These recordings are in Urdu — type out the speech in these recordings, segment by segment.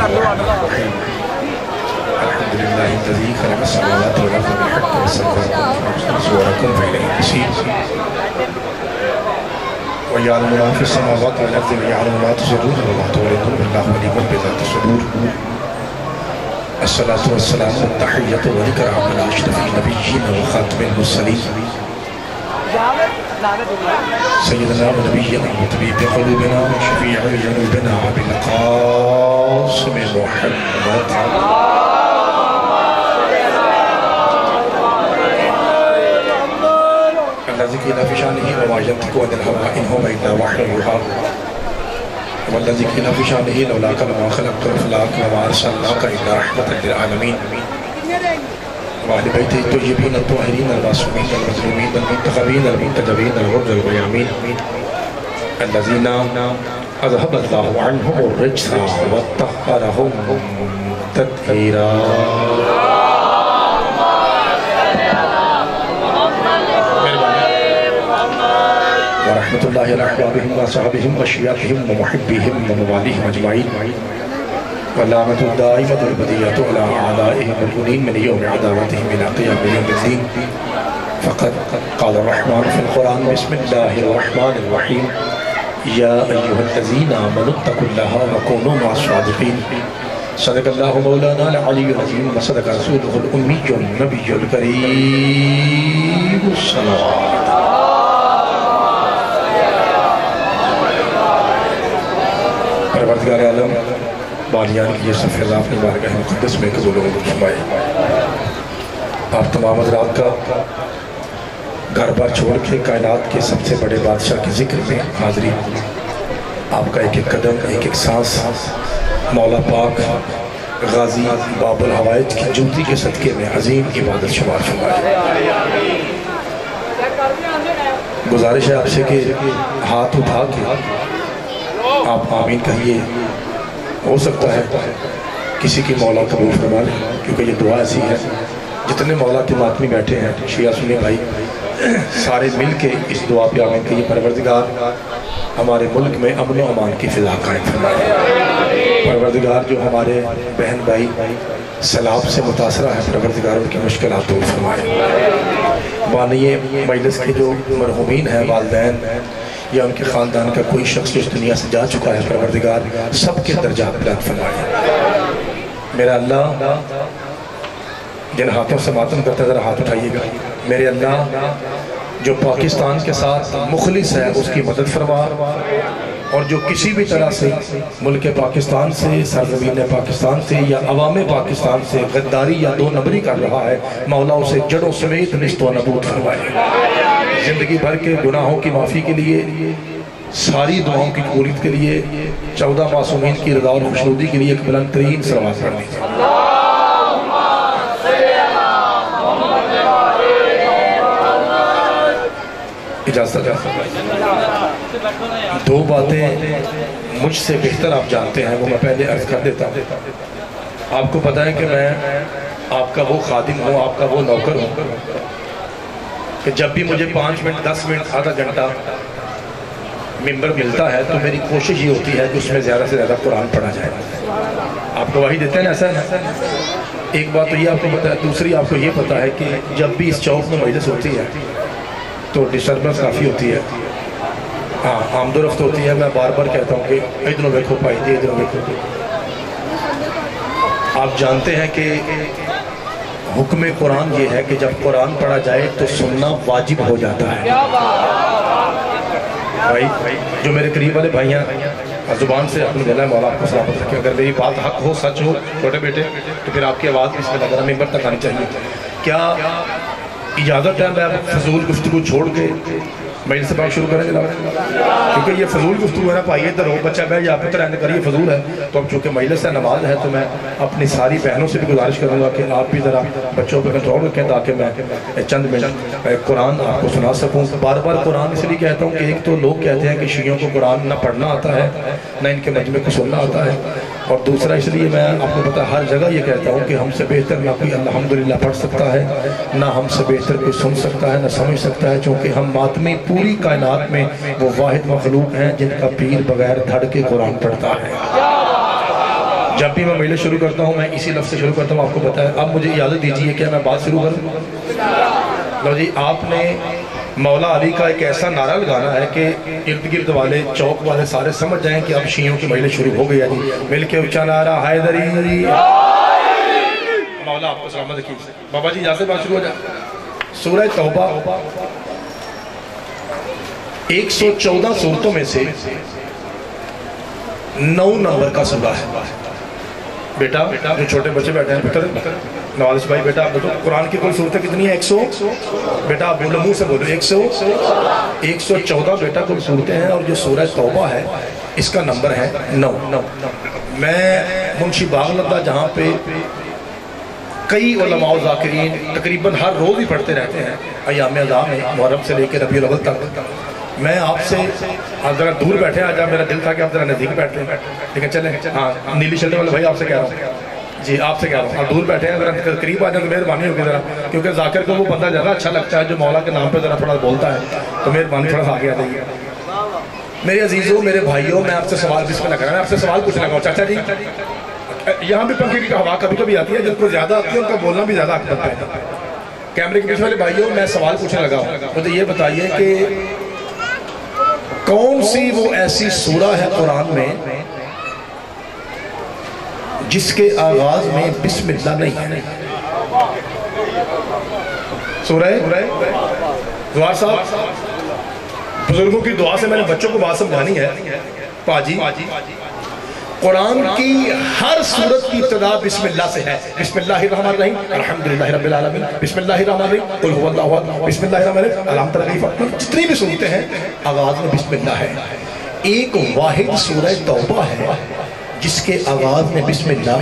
الرحيم الحمد لله الذي خلق السماوات والأرض بالحق وصوركم فإليه المصير ويعلم ما في السماوات والأرض ويعلم ما تسرون وما تعلنون والله عليم بذات الصدور. الصلاة والسلام والتحية والإكرام على أشرف النبيين وخاتم المرسلين سيدنا ونبينا وطبيب قلوبنا وشفيع ذنوبنا بالقاسم محمد الذي قيل في شأنه وما ينطق عن الهوى إن هو إلا وحي يوحى والذي قيل في شأنه لولاك لما خلقت الأفلاك وما أرسلناك إلا رحمة للعالمين وأهل بيته الطيبين الطاهرين المعصومين المظلومين المنتخبين المنتجبين الغر الغيامين الذين أذهب الله عنهم الرجس وطهرهم تطهيرا. ورحمة الله على أحبابهم وصحبهم وشيعتهم ومحبيهم ومواليهم أجمعين واللعنة الدائمة البدية على أعدائهم الملعونين من يوم عداوتهم إلى قيام يوم الدين. فقد قال الرحمن في القرآن بسم الله الرحمن الرحيم يا أيها الذين آمنوا اتقوا الله وكونوا مع الصادقين. صدق الله مولانا العلي العظيم وصدق رسوله الأمي النبي الكريم الصلوات. پروردگار عالم بالیان کی یہ صفحہ اللہ اپنی بارگاہ مقدس میں قبول و منظور فرمائے. آپ تمام حضرات کا گھر بار چھوڑ کے کائنات کے سب سے بڑے بادشاہ کے ذکر میں حاضری. آپ کا ایک ایک قدم ایک ایک سانس مولا پاک غازی باب الحوائج کی جوتی کے صدقے میں عظیم عبادت شمار فرمائے. گزارش ہے آپ سے کہ ہاتھ اٹھا کے آپ آمین کہیے. ہو سکتا ہے کسی کی مولا قبول فرما لے کیونکہ یہ دعا ایسی ہے جتنے مولا کے ماتمی بیٹھے ہیں شیعہ سنی بھائی سارے مل کے اس دعا پہ آمین کہیے. پروردگار ہمارے ملک میں امن و امان کی فضا قائم فرمائے. پروردگار جو ہمارے بہن بھائی سیلاب سے متاثرہ ہیں پروردگار ان کی مشکلات دور فرمائے. بانی مجلس کے جو مرحومین ہیں والدین یا ان کے خاندان کا کوئی شخص جو اس دنیا سے جا چکا ہے پروردگار سب کے درجات بلند فرمائے. میرا اللہ جن ہاتھوں سے ماتم کرتا ہے ذرا ہاتھ اٹھائیے گا. میرے اللہ جو پاکستان کے ساتھ مخلص ہے اس کی مدد فرما اور جو کسی بھی طرح سے ملک پاکستان سے سرزمین پاکستان سے یا عوام پاکستان سے غداری یا دو نمبری کر رہا ہے مولا اسے جڑوں سمیت نیست و نابود فرمائے. زندگی بھر کے گناہوں کی معافی کے لیے ساری دعاؤں کی قبولیت کے لیے 14 معصومین کی رضا اور خوشنودی کے لیے ایک بلند ترین صلوات پڑھ لیجیے. اجازت ہے. دو باتیں مجھ سے بہتر آپ جانتے ہیں وہ میں پہلے عرض کر دیتا ہوں. آپ کو پتہ ہے کہ میں آپ کا وہ خادم ہوں آپ کا وہ نوکر ہوں کہ جب بھی مجھے 5 منٹ 10 منٹ آدھا گھنٹہ ممبر ملتا ہے تو میری کوشش یہ ہوتی ہے کہ اس میں زیادہ سے زیادہ قرآن پڑھا جائے. آپ گواہی دیتے ہیں نا ایسا ہے. ایک بات تو یہ آپ کو پتہ ہے. دوسری آپ کو یہ پتہ ہے کہ جب بھی اس چوک میں مجلس ہوتی ہے تو ڈسٹربنس کافی ہوتی ہے. ہاں آمد و رفت ہوتی ہے. میں بار بار کہتا ہوں کہ ادھروں دیکھو پائی جی ادھروں دیکھو. آپ جانتے ہیں کہ حکم قرآن یہ ہے کہ جب قرآن پڑھا جائے تو سننا واجب ہو جاتا ہے. بھائی جو میرے قریب والے بھائی ہیں زبان سے اپنے دل ہے مولا آپ کو سلامت رکھے. اگر میری بات حق ہو سچ ہو چھوٹے بیٹے تو پھر آپ کی آواز اس میں لگا ممبر تک آنی چاہیے. کیا اجازت ہے میں فضول گفتگو چھوڑ کے مجلس سے بات شروع کریں جناب کیونکہ یہ فضول گفتگو ہے نا پائیے ادھر ہو بچہ بیٹھ یا پتر رہنے کریے فضول ہے. تو اب چونکہ مجلس ہے نماز ہے تو میں اپنی ساری بہنوں سے بھی گزارش کروں گا کہ آپ بھی ذرا بچوں پہ کنٹرول رکھیں تاکہ میں چند منٹ قرآن آپ کو سنا سکوں. بار بار قرآن اس لیے کہتا ہوں کہ ایک تو لوگ کہتے ہیں کہ شیعوں کو قرآن نہ پڑھنا آتا ہے نہ ان کے مجمع کو سننا آتا ہے اور دوسرا اس لیے میں آپ کو پتا ہر جگہ یہ کہتا ہوں کہ ہم سے بہتر نہ کوئی الحمدللہ پڑھ سکتا ہے نہ ہم سے بہتر کوئی سن سکتا ہے نہ سمجھ سکتا ہے چونکہ ہم ماتمی پوری کائنات میں وہ واحد مخلوق ہیں جن کا پیر بغیر دھڑ کے قرآن پڑھتا ہے. جب بھی میں مجلس شروع کرتا ہوں میں اسی لفظ سے شروع کرتا ہوں، آپ کو پتا ہے۔ اب مجھے اجازت دیجیے کہ میں بات شروع کروں۔ لو جی، آپ نے مولا علی کا ایک ایسا نعرہ لگانا ہے کہ ارد گرد والے، چوک والے سارے سمجھ جائیں کہ اب شیعوں کی مجلس شروع ہو گئی ہے جی۔ مل کے اونچا نعرہ حیدری۔ مولا آپ کو سلامت رکھیے۔ بابا جی اجازت بات شروع ہو جائے۔ سورہ توبہ 114 صورتوں میں سے 9 نمبر کا سورہ ہے۔ بیٹا جو چھوٹے بچے بیٹھے ہیں، پتر نوالش بھائی، بیٹا آپ بتو قرآن کی کل صورتیں کتنی ہیں؟ 100۔ بیٹا آپ بولو، منہ سے بولو 114 بیٹا کل صورتیں ہیں، اور جو سورہ توبہ ہے اس کا نمبر ہے 9۔ میں منشی باغ لدہ جہاں پہ کئی علماء و ذاکرین تقریباً ہر روز ہی پڑھتے رہتے ہیں ایام اعظام میں، محرم سے لے کے ربیع الاول تک، میں آپ سے آپ ذرا دور بیٹھے، آج میرا دل تھا کہ آپ ذرا نزدیک بیٹھتے ہیں، لیکن چلیں ہاں نیلی شلٹے والے بھائی آپ سے کہہ رہا ہوں جی، آپ سے کہہ رہا ہوں آپ دور بیٹھے ہیں، ذرا قریب آ جائیں تو مہربانی ہوگی ذرا، کیونکہ ذاکر کو وہ بندہ زیادہ اچھا لگتا ہے جو مولا کے نام پہ ذرا تھوڑا بولتا ہے، تو مہربانی تھوڑا سا آگے آ جائیے۔ میرے عزیزوں، میرے بھائیوں، میں آپ سے سوال بسم اللہ کر رہا ہوں، میں آپ سے سوال پوچھنا چاہتا ہوں۔ چاچا جی یہاں بھی پنکھے کی ہوا کبھی کبھی آتی ہے، جن کو زیادہ آتی ہے ان کا بولنا بھی زیادہ حق ہے۔ کیمرے کے پیچھے والے بھائیوں، میں سوال پوچھنے لگا ہوں، مجھے یہ بتائیے کہ کون سی وہ ایسی سورہ ہے قرآن میں جس کے آغاز میں بسم اللہ نہیں ہے؟ سورہ زوار صاحب، بزرگوں کی دعا سے میں نے بچوں کو بات سمجھانی ہے۔ پاجی، قرآن کی ہر سورت کی ابتدا بسم اللہ سے ہے۔ بسم اللہ الرحمن الرحیم، الحمدللہ رب العالمین، بسم اللہ الرحمن الرحیم، قل هو اللہ احد، بسم اللہ الرحمن الرحیم، الحم تر کیف، جتنی بھی سورتیں ہیں آغاز میں بسم اللہ ہے۔ ایک واحد سورہ توبہ ہے جس کے آغاز میں بسم اللہ۔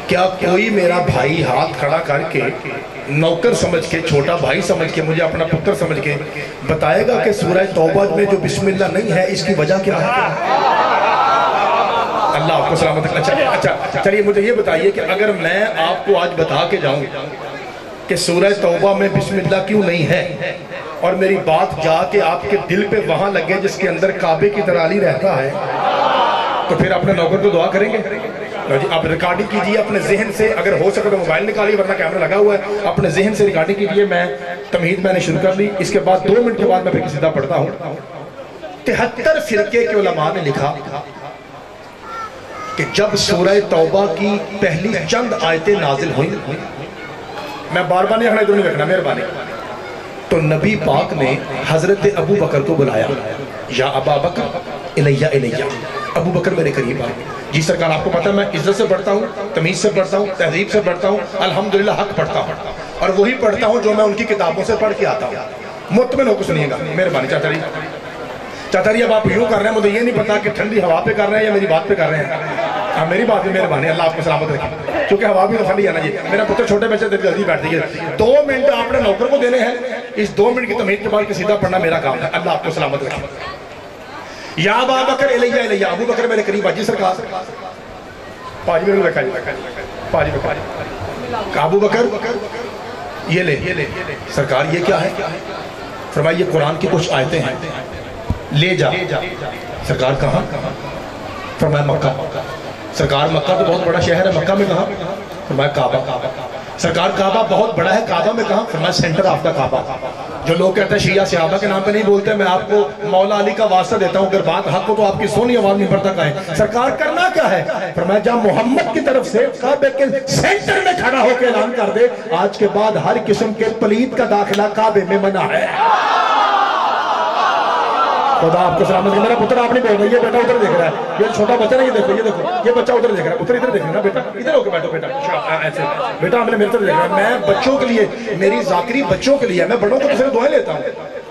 کیا کوئی میرا بھائی ہاتھ کھڑا کر کے نوکر سمجھ کے، چھوٹا بھائی سمجھ کے، مجھے اپنا پتر سمجھ کے بتائے گا کہ سورہ توبہ میں جو بسم اللہ نہیں ہے اس کی وجہ کیا ہے؟ اللہ آپ کو سلامت رکھنا۔ اچھا چلیے مجھے یہ بتائیے کہ اگر میں آپ کو آج بتا کے جاؤں کہ سورہ توبہ میں بسم اللہ کیوں نہیں ہے، اور میری بات جا کے آپ کے دل پہ وہاں لگے جس کے اندر کعبے کی طرح علی رہتا ہے، تو پھر اپنے نوکر کو دعا کریں گے؟ آپ ریکارڈنگ کیجئے اپنے ذہن سے، اگر ہو سکے تو موبائل نکالیے ورنہ کیمرہ لگا ہوا ہے، اپنے ذہن سے ریکارڈنگ کیجئے۔ میں تمہید میں نے شروع کر لی، اس کے بعد 2 منٹ کے بعد میں پھر سیدھا پڑھتا ہوں۔ 73 فرقے کے علماء نے لکھا کہ جب سورہ توبہ کی پہلی چند آیتیں نازل ہوئیں، میں بار بار نہیں رکھنا، ادھر نہیں رکھنا، مہربانی، تو نبی پاک نے حضرت ابو بکر کو بلایا، یا ابا بکر الیہ الیہ، ابو بکر میرے قریب آئے۔ جی سرکار آپ کو پتہ ہے میں عزت سے پڑھتا ہوں، تمیز سے پڑھتا ہوں، تہذیب سے پڑھتا ہوں، الحمدللہ حق پڑھتا ہوں، اور وہی پڑھتا ہوں جو میں ان کی کتابوں سے پڑھ کے آتا ہوں۔ مطمئن ہو کو سنیے گا، مہربانی چاچا جی۔ چاچا جی اب آپ یوں کر رہے ہیں، مجھے یہ نہیں پتا کہ ٹھنڈی ہوا پہ کر رہے ہیں یا میری بات پہ کر رہے ہیں۔ میری بات میں مہربانی، اللہ آپ کو سلامت رکھے، کیونکہ ہوا بھی تو ٹھنڈی ہے نا جی۔ میرا پتر چھوٹے بچے دل جلدی بیٹھ دیجیے، 2 منٹ آپ نے نوکر کو دینے ہیں، اس 2 منٹ کی تمہید کے بعد کہ سیدھا پڑھنا میرا کام ہے۔ اللہ آپ کو سلامت رکھے۔ یا ابا بکر الیہ الیہ، ابو بکر میرے قریب آجی سرکار، پاجی میرے رکھا جی، پاجی بکر، ابو بکر یہ لے سرکار، یہ کیا ہے؟ فرمایا یہ قرآن کی کچھ آیتیں ہیں، لے جا۔ سرکار کہاں؟ فرمایا مکہ۔ سرکار مکہ تو بہت بڑا شہر ہے، مکہ میں کہاں؟ فرمایا کعبہ۔ سرکار کعبہ بہت بڑا ہے، کعبہ میں کہاں؟ فرمایا سینٹر آف دا کعبہ۔ جو لوگ کہتے ہیں شیعہ صحابہ کے نام پہ نہیں بولتے، میں آپ کو مولا علی کا واسطہ دیتا ہوں، اگر بات حق ہو تو آپ کی سونی آواز نہیں پڑتا کہیں سرکار کرنا کیا ہے؟ فرمایا جا محمد کی طرف سے کعبے کے سینٹر میں کھڑا ہو کے اعلان کر دے آج کے بعد ہر قسم کے پلید کا داخلہ کعبے میں منع ہے۔ خدا آپ کو سلامت، میرا پتر آپ نہیں بول رہا، یہ بیٹا ادھر دیکھ رہا ہے، یہ چھوٹا بچہ نہیں، یہ دیکھو یہ بچہ ادھر دیکھ رہا ہے، پتر ادھر دیکھ رہا ہے بیٹا، ادھر ہو کے بیٹھو بیٹا، ایسے بیٹا آپ نے میرے طرف دیکھ رہا ہے، میں بچوں کے لیے، میری ذاکری بچوں کے لیے، میں بڑوں کو صرف دعائیں لیتا ہوں۔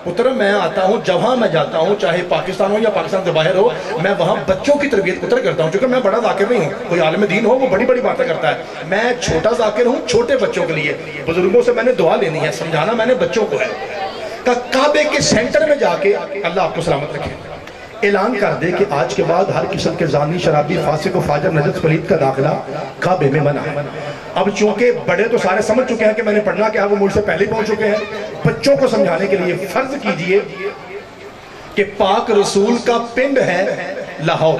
پتر میں آتا ہوں، جہاں میں جاتا ہوں، چاہے پاکستان ہو یا پاکستان سے باہر ہو، میں وہاں بچوں کی تربیت پتر کرتا ہوں، چونکہ میں بڑا ذاکر نہیں ہوں، کوئی عالم دین ہو وہ بڑی بڑی باتیں کرتا ہے، میں چھوٹا ذاکر ہوں، چھوٹے بچوں کے لیے بزرگوں سے میں نے دعا لینی ہے، سمجھانا میں نے بچوں کو ہے۔ کعبے کے سینٹر میں جا کے اللہ آپ کو سلامت رکھے، اعلان کر دے کہ آج کے بعد ہر قسم کے زانی، شرابی، فاسق و فاجر، نجس، پلید کا داخلہ کعبے میں منع ہے۔ اب چونکہ بڑے تو سارے سمجھ چکے ہیں کہ میں نے پڑھنا کیا ہے، وہ مجھ سے پہلے پہنچ چکے ہیں، بچوں کو سمجھانے کے لیے فرض کیجئے کہ پاک رسول کا پنڈ ہے لاہور،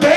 2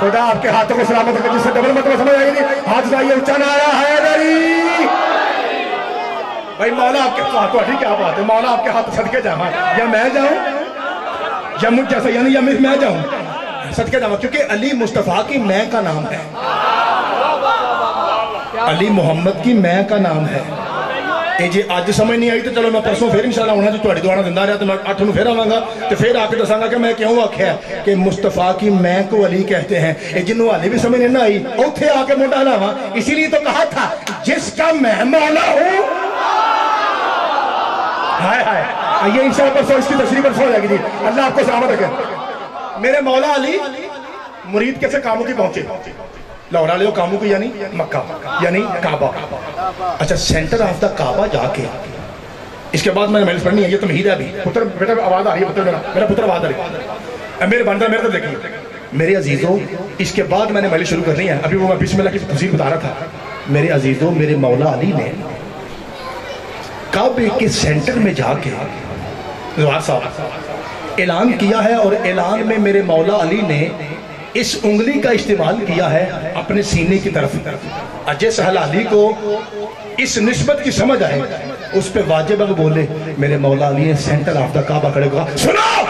خدا آپ کے ہاتھوں کو سلامت رکھے، جس سے ڈبل مطلب سمجھ آئے گی. ہاتھ اٹھائیے، اونچا نعرہ حیدری. بھائی مولا آپ کے ہاتھ اٹھی، کیا بات ہے، مولا آپ کے ہاتھ صدقے جاؤں، یا میں جاؤں یا مجھ جیسا، یعنی یا میں جاؤں صدقے جاؤں، کیونکہ علی مصطفیٰ کی میں کا نام ہے، علی محمد کی میں کا نام ہے. اے جی آج سمجھ نہیں آئی تو چلو میں پرسوں پھر انشاءاللہ ہونا جو تہاڈی دعا نال زندہ رہا تو میں 8 نوں پھر آواں گا تے پھر آ کے دساں گا کہ میں کیوں آکھیا کہ مصطفیٰ کی میں کو علی کہتے ہیں. اے جنوں حالے بھی سمجھ نہیں آئی اوتھے آ کے موڈا ہلاواں، اسی لیے تو کہا تھا جس کا میں مولا ہوں. ہائے ہائے، آئیے انشاءاللہ پرسوں اس کی تشریح پرسوں ہو جائے گی. جی اللہ آپ کو سلامت رکھے. میرے مولا علی مرید کیسے کاموں کی پہنچے؟ لاہور والے کاموں کی یعنی مکہ یعنی کعبہ. اچھا سینٹر آف دا کعبہ جا کے اس کے بعد میں نے محنت پڑھنی ہے، یہ تمہید ہے. ابھی پتر بیٹا آواز آ رہی ہے، پتر میرا پتر آواز آ رہی ہے، میرے بندہ میرے طرف دیکھیں. میرے عزیزوں اس کے بعد میں نے محنت شروع کرنی ہے. ابھی وہ میں بسم اللہ کی تفسیر بتا رہا تھا. میرے عزیزوں میرے مولا علی نے کعبے کے سینٹر میں جا کے زوار صاحب اعلان کیا ہے، اور اعلان میں میرے مولا علی نے اس انگلی کا استعمال کیا ہے اپنے سینے کی طرف. جس حلالی کو اس نسبت کی سمجھ آئے اس پہ واجب ہے بولے میرے مولا علی نے سینٹر آف دا کعبہ کھڑے کہا سنو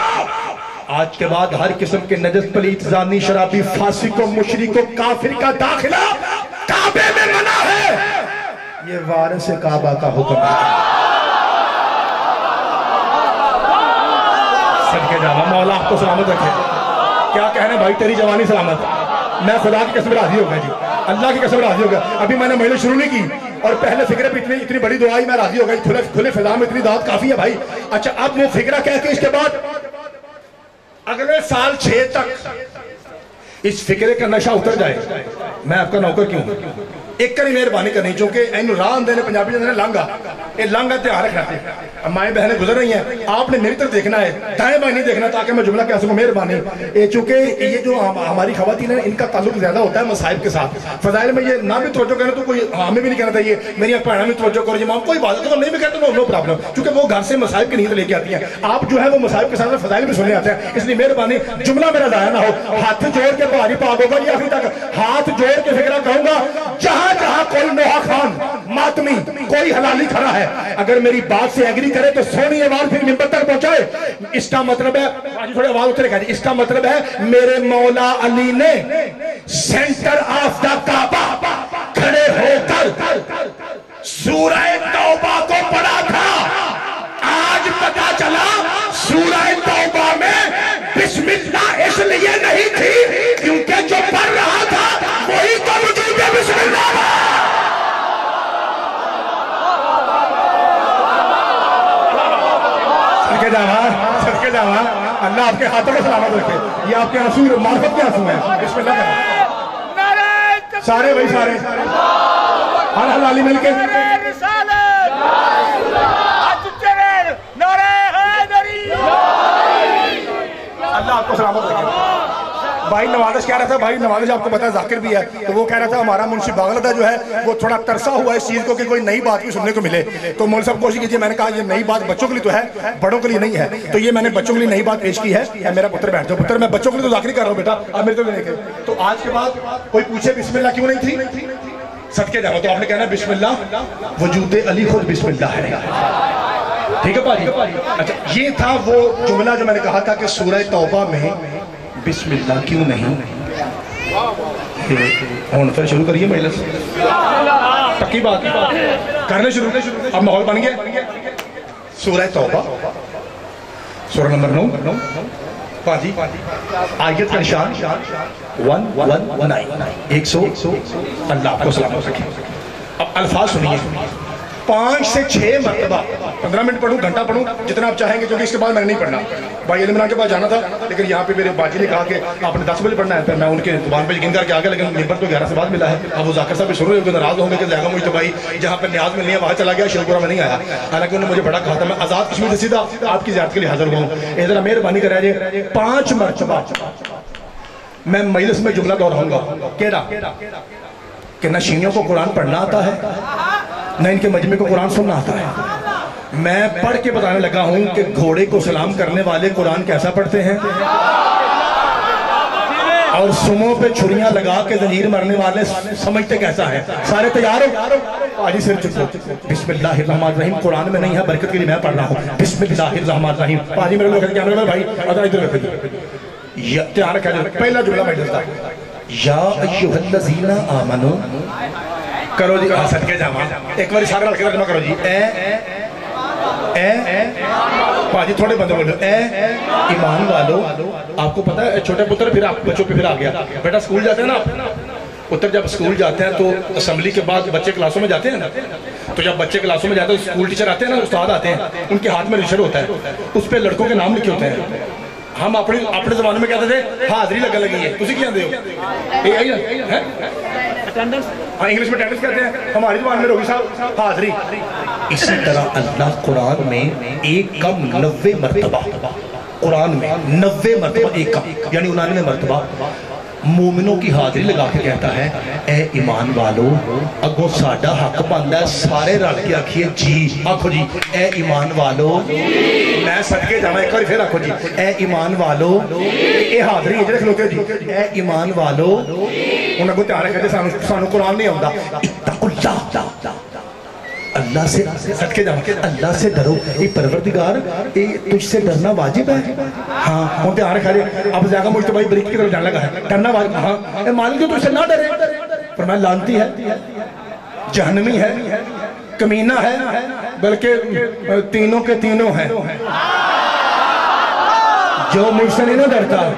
آج کے بعد ہر قسم کے نجس پلیت زانی شرابی فاسق و مشرک و کافر کا داخلہ کعبے میں منع ہے. یہ وارث کعبہ کا حکم ہے. صدقے جاواں مولا آپ کو سلامت رکھے. کیا کہنا بھائی تیری جوانی سلامت. میں خدا کی قسم راضی ہو گیا جی، اللہ کی قسم راضی ہو گیا. ابھی میں نے مہینے شروع نہیں کی اور پہلے فکرے پہ اتنی بڑی دعائی میں راضی ہو گئی. کھلے فضا میں اتنی دعوت کافی ہے بھائی. اچھا اب وہ فکرہ کہہ کے اس کے بعد اگلے سال 6 تک اس فکرے کا نشہ اتر جائے. میں آپ کا نوکر کیوں ایک کری مہربانی کرنی چونکہ اینو ران دینے پنجابی جانے لانگا یہ لانگا تیار رکھنا ہے. مائیں بہنیں گزر رہی ہیں، آپ نے میری طرف دیکھنا ہے، دائیں بائیں نہیں دیکھنا تاکہ میں جملہ کہہ سکوں. مہربانی چونکہ یہ جو ہماری خواتین ہیں ان کا تعلق زیادہ ہوتا ہے مصائب کے ساتھ. فضائل میں یہ نہ بھی توجہ کرنا تو کوئی ہمیں بھی نہیں کہنا چاہیے میری پڑھنا بھی توجہ کرو. یہ کوئی بات ہے نہیں بھی کہتے نو پرابلم، کیونکہ وہ گھر سے مصائب کی نیت لے کے آتی ہیں. آپ جو ہے وہ مصائب کے ساتھ فضائل بھی سننے آتے ہیں. اس لیے مہربانی جملہ میرا ضائع نہ ہو. ہاتھ جوڑ کے بھاری پاک ہوگا یہ آخری تک ہاتھ جوڑ کے فکرہ کہوں گا جہاں جہاں کوئی نوحہ خان ماتمی کوئی حلالی کھڑا ہے اگر میری بات سے ایگری کرے تو سونی آواز پھر منبر تک پہنچائے. اس کا مطلب ہے تھوڑی آواز اترے گا جی. اس کا مطلب ہے میرے مولا علی نے سینٹر آف دا کعبہ کھڑے ہو کر سورہ توبہ کو پڑھا تھا. آج پتا چلا سورہ توبہ میں بسم اللہ اس لیے نہیں تھی کیونکہ جو پڑھ رہا تھا وہی تو وجود بسم اللہ ہے. صدقے جاواں اللہ آپ کے ہاتھوں کو سلامت رکھے. یہ آپ کے آنسو معرفت کے آنسو ہیں. بسم اللہ کریں سارے بھائی سارے ہر حلالی مل کے اللہ آپ کو سلامت رکھے. بھائی نوازش کہہ رہا تھا، بھائی نوازش آپ کو پتا ہے ذاکر بھی ہے تو وہ کہہ رہا تھا ہمارا منشی باغلدہ جو ہے وہ تھوڑا ترسا ہوا اس چیز کو کہ کوئی نئی بات بھی سننے کو ملے. تو مول صاحب کوشش کیجئے. میں نے کہا یہ نئی بات بچوں کے لیے تو ہے بڑوں کے لیے نہیں ہے، تو یہ میں نے بچوں کے لیے نئی بات پیش کی ہے. میرا پتر بیٹھ جاؤ پتر، میں بچوں کے لیے تو ذاکری کر رہا ہوں بیٹا، آپ میرے تو نہیں کہ تو آج کے بعد کوئی پوچھے بسم اللہ کیوں نہیں تھی صدقے جاؤ تو آپ نے کہنا بسم اللہ وجود علی خود بسم اللہ ہے. ٹھیک ہے پاجی. اچھا یہ تھا وہ جملہ جو میں نے کہا تھا کہ سورہ توبہ میں بسم اللہ کیوں نہیں. ہون پھر شروع کریے مجلس پکی بات کرنے شروع. اب ماحول بن گیا. سورہ توبہ سورہ نمبر 9 پاجی آیت کا نشان 119 اللہ آپ کو سلامت رکھے. اب الفاظ سنیے 5 سے 6 مرتبہ 15 منٹ پڑھوں گھنٹہ پڑھوں جتنا آپ چاہیں گے کیونکہ اس کے بعد میں نے نہیں پڑھنا. بھائی علی عمران کے پاس جانا تھا لیکن یہاں پہ میرے باجی نے کہا کہ آپ نے 10 بجے پڑھنا ہے. پھر میں ان کے زبان پہ یقین کر کے آ گیا لیکن ممبر تو 11 سے بعد ملا ہے. اب وہ ذاکر صاحب بھی شروع ہو گئے ناراض ہوں گے کہ زیادہ مجھ تو بھائی جہاں پہ نیاز ملنی ہے وہاں چلا گیا شیخ پورہ میں نہیں آیا. حالانکہ انہوں نے مجھے بڑا کہا تھا. میں آزاد کشمیر سے سیدھا آپ کی زیارت کے لیے حاضر ہوا ہوں. ذرا مہربانی کرا جائے 5 مرتبہ میں مجلس میں جملہ دہراؤں گا کہنا کہ نہ شیعوں کو قرآن پڑھنا آتا ہے نہ ان کے مجمع کو قرآن سننا آتا ہے. میں پڑھ کے بتانے لگا ہوں کہ گھوڑے کو سلام کرنے والے قرآن کیسا پڑھتے ہیں. اور سموں پہ چھریاں لگا کے زنجیر مرنے والے سمجھتے کیسا ہے؟ سارے تیار ہو؟ آجی سر چکو بسم اللہ الرحمن الرحیم قرآن میں نہیں ہے، برکت کے لیے میں پڑھ رہا ہوں۔ بسم اللہ الرحمن الرحیم۔ آجی میرے لوگ کیمرے میں بھائی ادھر رکھیں، تیار رکھا جائے۔ پہلا جملہ میں دستا یا ایھا الذین آمنو، کرو جی صدقے جاواں، ایک بار سارے رل کے ترجمہ کرو جی۔ پاجی تھوڑے بندے بولو، اے ایمان والو۔ آپ کو پتا ہے چھوٹے پتر پھر آپ بچوں پہ پھر آ گیا، بیٹا سکول جاتے ہیں نا پتر، جب سکول جاتے ہیں تو اسمبلی کے بعد بچے کلاسوں میں جاتے ہیں نا، تو جب بچے کلاسوں میں جاتے ہیں سکول ٹیچر آتے ہیں نا، استاد آتے ہیں، ان کے ہاتھ میں رجسٹر ہوتا ہے، اس پہ لڑکوں کے نام لکھے ہوتے ہیں۔ ہم اپنے زمانے میں کہتے تھے حاضری لگا لگی ہے، تسی کیا دے ہو؟ ہاں انگلش میں اٹینڈنس کہتے ہیں، ہماری زبان میں روحی صاحب حاضری۔ اسی طرح اللہ قرآن میں ایک کم 90 مرتبہ، قرآن میں 90 مرتبہ، ایک کم یعنی 99 مرتبہ مومنوں کی حاضری لگا کے کہتا ہے اے ایمان والو، اگو ساڈا حق بندا ہے سارے رل کے آکھیے جی، آکھو جی اے ایمان والو، میں صدقے جاواں، ایک بار پھر آکھو جی اے ایمان والو، اے حاضری ہے جڑے کھلوتے جی اے ایمان والو۔ ان اگو تیار ہے کہ سانو قرآن نہیں آندا، اتقوا اللہ، اللہ سے صدقے جاواں، اللہ سے ڈرو، اے پروردگار اے تجھ سے ڈرنا واجب ہے۔ ہاں ہوں تیار رکھا جائے، اب جاگا مجھ تو بھائی بریک کی طرف جانے لگا ہے، ڈرنا واجب، ہاں اے مالک جو تجھ سے نہ ڈرے، فرمایا لعنتی ہے، جہنمی ہے، کمینہ ہے، بلکہ تینوں کے تینوں ہیں۔ جو مجھ سے نہیں نہ ڈرتا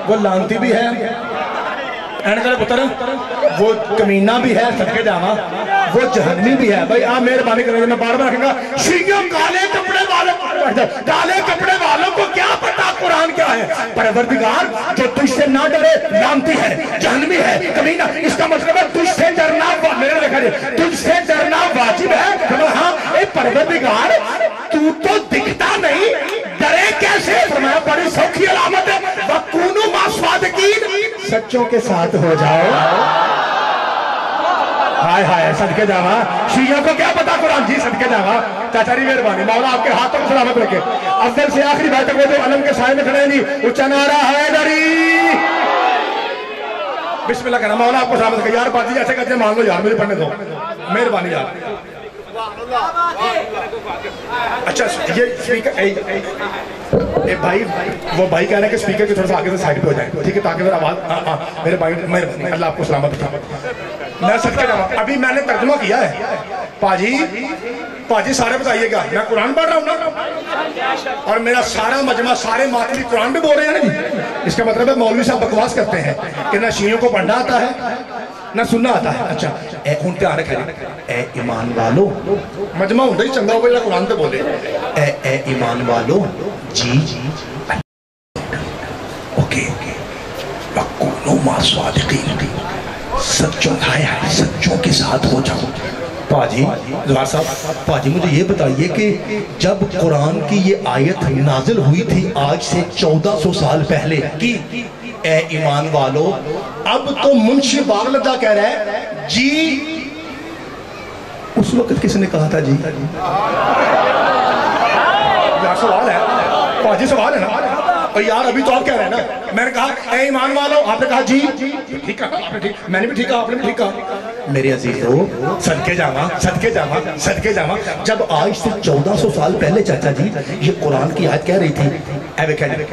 وہ لعنتی بھی ہے، اینڈ کرے پتر وہ کمینہ بھی ہے، صدقے جاواں وہ جہنمی بھی ہے۔ بھائی آپ مہربانی کریں، میں بار بار رکھیں گا شیعوں کالے کپڑے والوں کو، کالے کپڑے والوں کو کیا پتا قرآن کیا ہے؟ پروردگار جو تجھ سے نہ ڈرے لعنتی ہے، جہنمی ہے، کمینہ۔ اس کا مطلب ہے تجھ سے ڈرنا، میرے دیکھا جائے تجھ سے ڈرنا واجب ہے۔ ہاں اے پروردگار تو دکھتا نہیں، ڈرے کیسے؟ فرمایا بڑی سوکھی علامت ہے، وَكُونُوا مَعَ الصَّادِقِينَ، سچوں کے ساتھ ہو جاؤ۔ ہائے ہائے صدقے جاواں، شیعوں کو کیا پتا قرآن؟ جی صدقے جاواں، چاچا جی مہربانی، مولا آپ کے ہاتھوں کو سلامت رکھے۔ افضل سے آخری بات تک وہ جو علم کے سائے میں کھڑے ہیں جی، اونچا نعرہ حیدری، بسم اللہ کہنا، مولا آپ کو سلامت رکھے۔ یار بات جی ایسے کہتے ہیں مان لو یار، مجھے پڑھنے دو، مہربانی یار۔ اچھا یہ سپیکر اے بھائی، وہ بھائی کہہ رہے ہیں کہ سپیکر کی تھوڑا سا آگے سے سائڈ پہ ہو جائیں، ٹھیک ہے، تاکہ میرا آواز، میرے بھائی مہربانی، اللہ آپ کو سلامت رکھے۔ میں صدقے جاواں، ابھی میں نے ترجمہ کیا ہے، پاجی سارے بتائیے گا، میں قرآن پڑھ رہا ہوں نا، اور میرا سارا مجمع سارے ماتمی قرآن بھی بول رہے ہیں نا جی، اس کا مطلب ہے مولوی صاحب بکواس کرتے ہیں کہ نہ شیعوں کو پڑھنا آتا ہے نہ سننا آتا ہے۔ اچھا اے ہن تیار رکھے، اے ایمان والو، مجمع ہوندا ہی چنگا ہوگا جڑا قرآن تے بولے، اے ایمان والو جی اوکے، وَكُونُوا مَعَ الصَّادِقِينَ، سچوں، ہائے ہائے سچوں کے ساتھ ہو جاؤ۔ پاجی زہار صاحب، پاجی مجھے یہ بتائیے کہ جب قرآن کی یہ آیت نازل ہوئی تھی آج سے 1400 سال پہلے کی اے ایمان والو، اب تو منشی باغلدہ کہہ رہا ہے جی، اس وقت کس نے کہا تھا جی؟ یار سوال ہے، پاجی سوال ہے نا، اور یار ابھی تو آپ کہہ رہے ہیں نا، میں نے کہا اے ایمان والو، آپ نے کہا جی، ٹھیک ہے، میں نے بھی ٹھیک کہا، آپ نے بھی ٹھیک کہا۔ میرے عزیزو صدقے جاواں، صدقے جاواں، صدقے جاواں، جب آج سے 1400 سال پہلے چاچا جی یہ قرآن کی آیت کہہ رہی تھی، اے وے کہہ رہے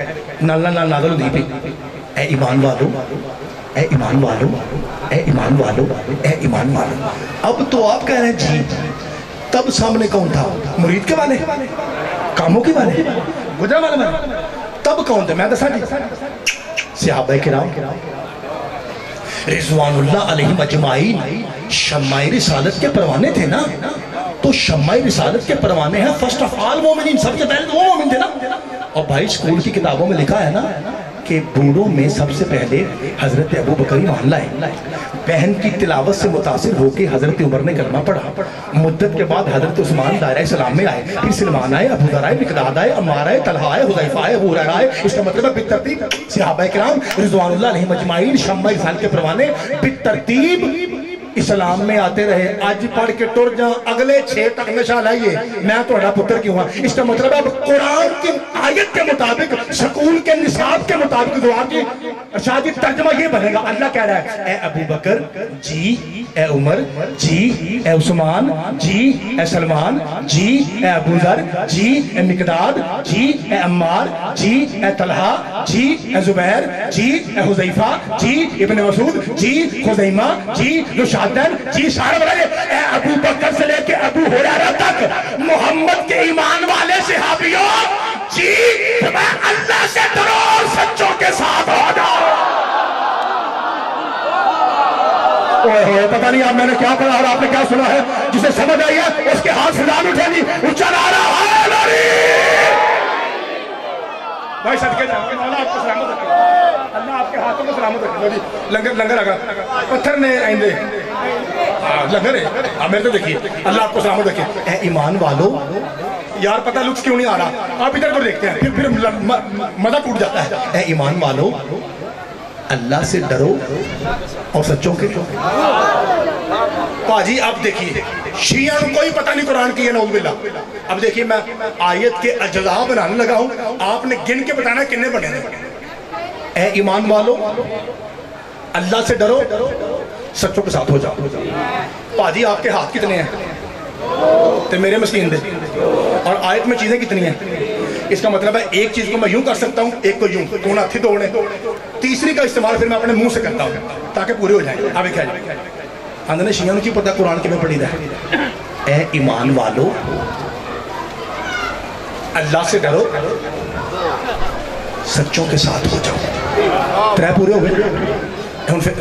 نال نازل ہوئی تھی، اے ایمان والو، اے ایمان والو، اے ایمان والو، اے ایمان والو، اب تو آپ کہہ رہے ہیں جی، تب سامنے کون تھا؟ مرید کے والے، کاموں کے والے، گجرا والے میں، تب کون تھے؟ میں دسا جی، صحابہ کرام رضوان اللہ علیہ مجمعین شمع رسالت کے پروانے تھے نا، تو شمع رسالت کے پروانے ہیں فرسٹ آف آل مومنین، سب سے پہلے وہ مومن تھے نا۔ اور بھائی سکول کی کتابوں میں لکھا ہے نا کہ بوڑھوں میں سب سے پہلے حضرت ابو بکر ایمان لائے، بہن کی تلاوت سے متاثر ہو کے حضرت عمر نے کلمہ پڑھا، مدت کے بعد حضرت عثمان دائرہ اسلام میں آئے، پھر سلمان آئے، ابو ذر آئے، مقداد آئے، عمار آئے، طلحہ آئے، حذیفہ آئے، ابو ہریرہ آئے۔ اس کا مطلب ہے بالترتیب صحابہ کرام رضوان اللہ علیہ مجمعین شمع رسالت کے پروانے بالترتیب اسلام میں آتے رہے۔ آج پڑھ کے ٹر جاں، اگلے 6 تک نشا لائیے میں تھوڑا پتر کیوں ہاں۔ اس کا مطلب اب قرآن کی آیت کے مطابق، سکول کے نصاب کے مطابق دعا کی شاید ترجمہ یہ بنے گا، اللہ کہہ رہا ہے اے ابو بکر جی، اے عمر جی، اے عثمان جی، اے سلمان جی، اے ابو ذر جی، اے مقداد جی، اے عمار جی، اے طلحہ جی، اے زبیر جی، اے حذیفہ جی، ابن مسعود جی، خزیمہ جی، رشادن جی، سارے بڑھائے اے ابو بکر سے لے کے ابو ہریرہ تک محمد کے ایمان والے صحابیوں جی، میں اللہ سے ڈرو اور سچوں کے ساتھ ہو جاؤ۔ پتہ نہیں آپ میں نے کیا پڑھا اور آپ نے کیا سنا ہے، جسے سمجھ آئی ہے اس کے ہاتھ سے لال اٹھے گی، اونچا نعرہ حیدری۔ بھائی صدقے جاؤ کہ مولا آپ کو سلامت رکھے، اللہ آپ کے ہاتھوں کو سلامت رکھے۔ لنگر آگا پتھر نے آئندے لنگر ہے، میرے تو دیکھیے اللہ آپ کو سلامت رکھے۔ اے ایمان والو، یار پتہ لکس کیوں نہیں آ رہا، آپ ادھر کو دیکھتے ہیں پھر مزہ ٹوٹ جاتا ہے۔ اے ایمان والو، اللہ سے ڈرو اور سچوں کے۔ پاجی آپ دیکھیے شیعہ کو کوئی پتہ نہیں قرآن کی ہے، نعوذ باللہ۔ اب دیکھیے میں آیت کے اجزاء بنانے لگا ہوں، آپ نے گن کے بتانا کتنے بنے ہیں۔ اے ایمان والو، اللہ سے ڈرو، سچوں کے ساتھ ہو جاؤ۔ پاجی آپ کے ہاتھ کتنے ہیں؟ تو میرے مسکین دے، اور آیت میں چیزیں کتنی ہیں؟ اس کا مطلب ہے ایک چیز کو میں یوں کر سکتا ہوں، ایک کو یوں، تو ہاتھی دوڑنے، تیسری کا استعمال پھر میں اپنے منہ سے کرتا ہوں تاکہ پورے ہو جائیں۔ اب ایک ہے اندر شیعہ کی پتہ قرآن کے میں پڑھی ہے۔ اے ایمان والو، اللہ سے ڈرو، سچوں کے ساتھ ہو جاؤ۔ ترے پورے ہو گئے،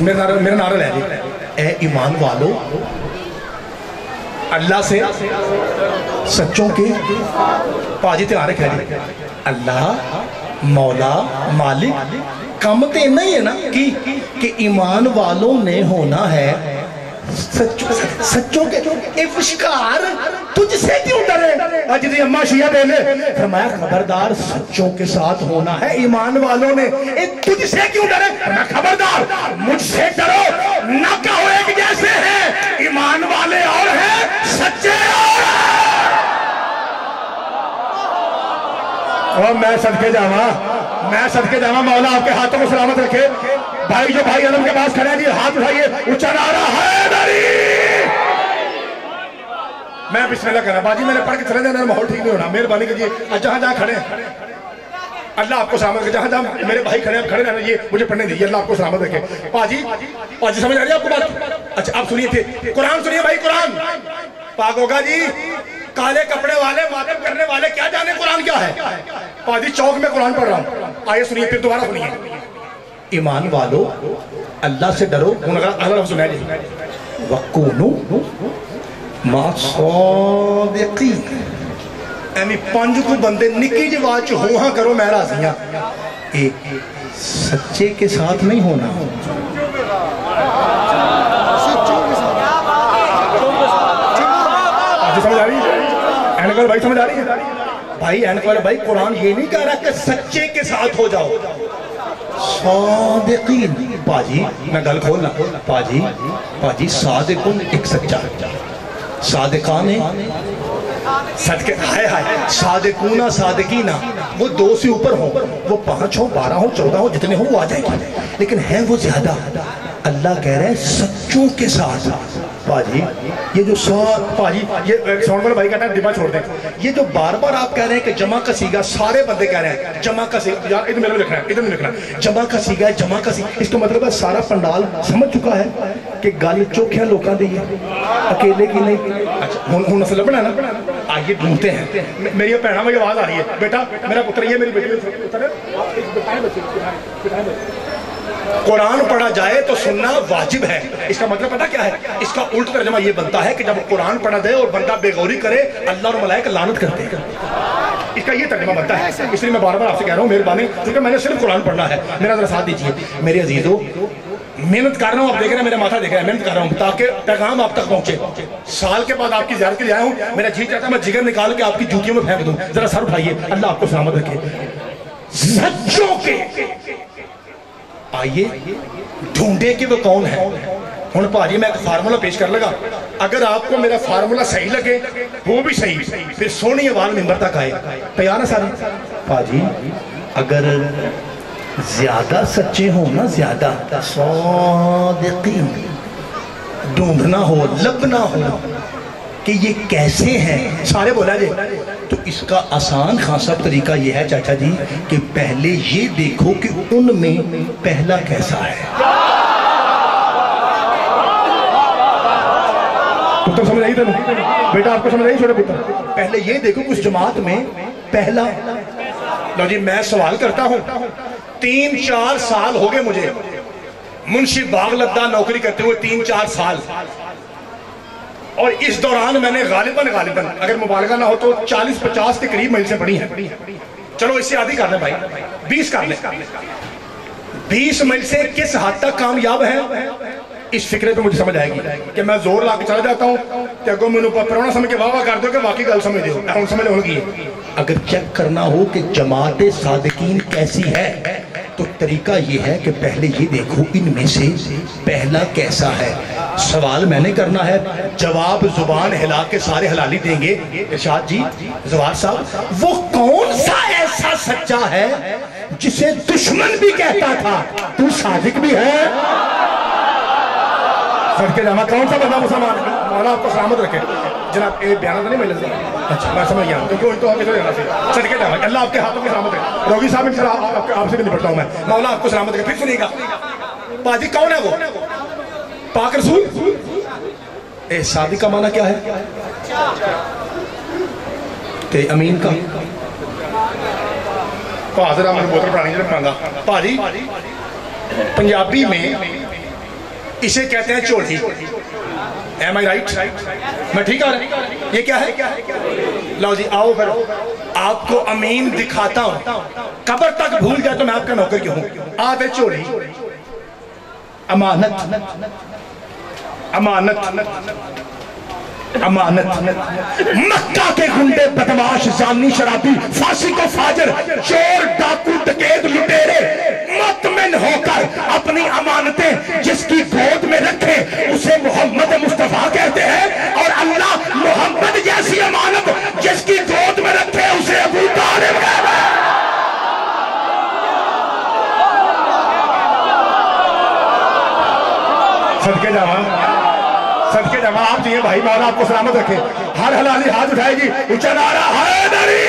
میرا نعرہ لے لیں۔ اے ایمان والو، اللہ سے سچوں کے پاجی تیارے کہہ لیں۔ اللہ مولا مالک، کم تے نہیں ہے نا کہ ایمان والوں نے ہونا ہے سچوں کے۔ ایک شکار تجھ سے کیوں ڈرے؟ اجدی اممہ شیعہ دے لے فرمایا خبردار، سچوں کے ساتھ ہونا ہے ایمان والوں نے۔ تجھ سے کیوں ڈرے؟ فرمایا خبردار مجھ سے ڈرو، نہ کہو ایک جیسے ہیں، ایمان والے اور ہیں، سچے اور ہیں۔ اور میں صدقے جاواں مولا آپ کے ہاتھوں کو سلامت رکھے۔ بھائی جو بھائی علم کے پاس کھڑے ہیں جی ہاتھ اٹھائیے، اونچا نعرہ حیدری۔ میں بسم اللہ کرنا باجی، میں نے پڑھ کے چلے جانا، ماحول ٹھیک نہیں ہونا، مہربانی کیجیے جہاں جہاں کھڑے ہیں اللہ آپ کو سلامت رکھے، جہاں جہاں میرے بھائی کھڑے ہیں کھڑے رہنا، یہ مجھے پڑھنے دیجیے، اللہ آپ کو سلامت رکھے۔ باجی سمجھ آ رہی ہے آپ کو بات؟ اچھا آپ سنیے تھے قرآن، سنیے بھائی قرآن پاک ہوگا جی۔ کالے کپڑے والے ماتم کرنے والے کیا جانے قرآن کیا ہے؟ باجی چوک میں قرآن پڑھ رہا ہوں، آئیے سنیے پھر دوبارہ سنیے۔ ایمان والو، اللہ سے ڈرو، اگر آپ سنیں جی وَقُونُوا مَعَ الصَّادِقِينَ، ایمی پانچ کو بندے نکی جواز ہوا کرو میں راضیاں، ایک سچے کے ساتھ نہیں ہونا۔ سمجھ آ رہی ہے اینکل بھائی؟ سمجھ آ رہی ہے بھائی؟ اینکل بھائی قرآن یہ نہیں کہہ رہا کہ سچے کے ساتھ ہو جاؤ، صادقین۔ پاجی میں گل کھولنا، پاجی صادقون ایک سچا، صادقان صدقے ہائے ہائے، صادقونہ صادقینہ وہ دو سے اوپر ہوں، وہ 5 ہوں 12 ہوں 14 ہوں جتنے ہوں وہ آ جائے گی، لیکن ہیں وہ زیادہ۔ اللہ کہہ رہے ہیں سچوں کے ساتھ۔ پاجی یہ جو پاجی یہ ساؤنڈ والا بھائی کہتا ہے دبا چھوڑ دیں، یہ جو بار بار آپ کہہ رہے ہیں کہ جمع کا سیگا، سارے بندے کہہ رہے ہیں جمع کا سیگا، یار ادھر میرے لکھنا ہے، ادھر لکھنا ہے جمع کا سیگا ہے، جمع کا سیگا۔ اس کا مطلب ہے سارا پنڈال سمجھ چکا ہے کہ گل چوکھیاں لوکاں دی ہے، اکیلے کی نہیں۔ اچھا ہوں نسل بنا نا، آئیے ڈھونڈتے ہیں۔ میری پہنا میں آواز آ رہی ہے، بیٹا میرا پتر یہ میری بیٹی قرآن پڑھا جائے تو سننا واجب ہے۔ اس کا مطلب پتہ کیا ہے؟ اس کا الٹ ترجمہ یہ بنتا ہے کہ جب قرآن پڑھا دے اور بندہ بے غوری کرے اللہ اور ملائکہ لعنت کرتے ہیں، اس کا یہ ترجمہ بنتا ہے۔ اس لیے میں بار بار آپ سے کہہ رہا ہوں مہربانی، کیونکہ میں نے صرف قرآن پڑھنا ہے، میرا ذرا ساتھ دیجیے میرے عزیزو۔ محنت کر رہا ہوں، آپ دیکھ رہے ہیں میرا ماتھا دیکھ رہے ہیں، محنت کر رہا ہوں تاکہ پیغام آپ تک پہنچے۔ سال کے بعد آپ کی زیارت کے لیے آیا ہوں، میرا جی چاہتا ہے میں جگر نکال کے آپ کی جوتیوں میں پھینک دوں۔ ذرا سر اٹھائیے، اللہ آپ کو سلامت رکھے۔ سچوں کے آئیے ڈھونڈے کہ وہ کون ہے۔ ہوں پاجی میں ایک فارمولا پیش کر لگا، اگر آپ کو میرا فارمولا صحیح لگے وہ بھی صحیح، پھر سونی آواز ممبر تک آئے۔ تیار ہے سارے؟ پاجی اگر زیادہ سچے ہوں نا، زیادہ صادقین، ڈھونڈنا ہو، لبنا ہو کہ یہ کیسے ہیں، سارے بولا جائے تو اس کا آسان خاصا طریقہ یہ ہے چاچا جی کہ پہلے یہ دیکھو کہ ان میں پہلا کیسا ہے۔ پتر سمجھ آئی تھا بیٹا، آپ کو سمجھ آئی چھوٹے پتر؟ پہلے یہ دیکھو کہ اس جماعت میں پہلا۔ لو جی میں سوال کرتا ہوں، 3-4 سال ہو گئے مجھے منشی باغ لدہ نوکری کرتے ہوئے، 3-4 سال، اور اس دوران میں نے غالباً اگر مبالغہ نہ ہو تو 40-50 کے قریب مجلسیں پڑھی ہیں۔ چلو اس سے آدھی کر لیں بھائی، 20 کر لیں۔ 20 مجلسیں کس حد تک کامیاب ہیں اس فکرے پہ مجھے سمجھ آئے گی کہ میں زور لا کے چلا جاتا ہوں کہ اگو میں پرونا سمجھ کے واہ کر دو کہ واقعی گل سمجھ دو، سمجھ ہوگی۔ اگر چیک کرنا ہو کہ جماعت صادقین کیسی ہے تو طریقہ یہ ہے کہ پہلے یہ دیکھو ان میں سے پہلا کیسا ہے۔ سوال میں نے کرنا ہے، جواب زبان ہلا کے سارے حلالی دیں گے۔ ارشاد جی زوار صاحب، وہ کون سا ایسا سچا ہے جسے دشمن بھی کہتا تھا تو صادق بھی ہے؟ صدقے جامعہ کون سا بندہ مسلمان؟ مولا آپ کو سلامت رکھے جناب، ایک بیانہ تو نہیں ملے گا؟ اچھا میں سمجھ گیا کیونکہ وہی تو آپ کے جانا سے صدقے جامعہ، اللہ آپ کے ہاتھوں کی سلامت رکھے۔ روگی صاحب انشاءاللہ آپ سے بھی نپٹتا ہوں میں، مولا آپ کو سلامت رکھے۔ پھر سنیے گا باجی کون ہے وہ؟ پاک رسول۔ اے صادق کا معنی کیا ہے؟ تے امین کا حاضر میں بوتل پڑھانی جنہیں مانگا پاجی، پنجابی میں اسے کہتے ہیں چوڑی۔ Am I right؟ میں ٹھیک آ رہا ہوں؟ یہ کیا ہے؟ لاؤ جی آؤ پھر آپ کو امین دکھاتا ہوں، قبر تک بھول جائے تو میں آپ کا نوکر کیوں ہوں۔ آتے چوڑی، امانت، امانت، امانت۔ مکہ کے گنڈے بدماش زانی شرابی فاسق و فاجر چور ڈاکو ڈکیت لٹیرے مطمئن ہو کر اپنی امانتیں جس کی گود میں رکھے اسے محمد مصطفیٰ کہتے ہیں، اور اللہ محمد جیسی امانت جس کی گود میں رکھے اسے ابو طالب کہتے ہیں۔ صدقے جامعہ، صدقے جامعہ آپ جیئے بھائی، مولا آپ کو سلامت رکھے۔ ہر حلالی ہاتھ اٹھائے گی، اونچا نعرہ حیدری۔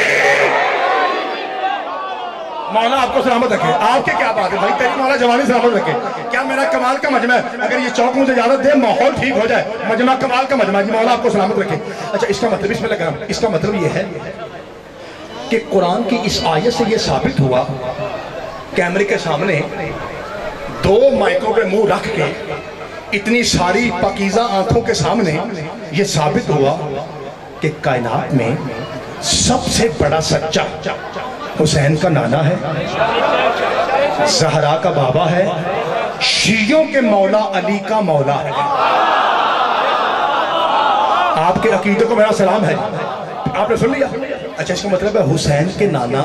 مولا آپ کو سلامت رکھے۔ آپ کے کیا بات ہے بھائی، تیری مولا جوانی سلامت رکھے۔ کیا میرا کمال کا مجمع ہے؟ اگر یہ چوک مجھے اجازت دے ماحول ٹھیک ہو جائے، مجمع کمال کا مجمع، مولا آپ کو سلامت رکھے۔ اچھا اس کا مطلب، بسم اللہ کرم، اس کا مطلب یہ ہے کہ قرآن کی اس آیت سے یہ ثابت ہوا، کیمرے کے سامنے 2 مائکوں پہ منہ رکھ کے اتنی ساری پاکیزہ آنکھوں کے سامنے یہ ثابت ہوا کہ کائنات میں سب سے بڑا سچا حسین کا نانا ہے، زہرا کا بابا ہے، شیعوں کے مولا علی کا مولا ہے۔ آپ کے عقیدے کو میرا سلام ہے، آپ نے سن لیا؟ اچھا اس کا مطلب ہے حسین کے نانا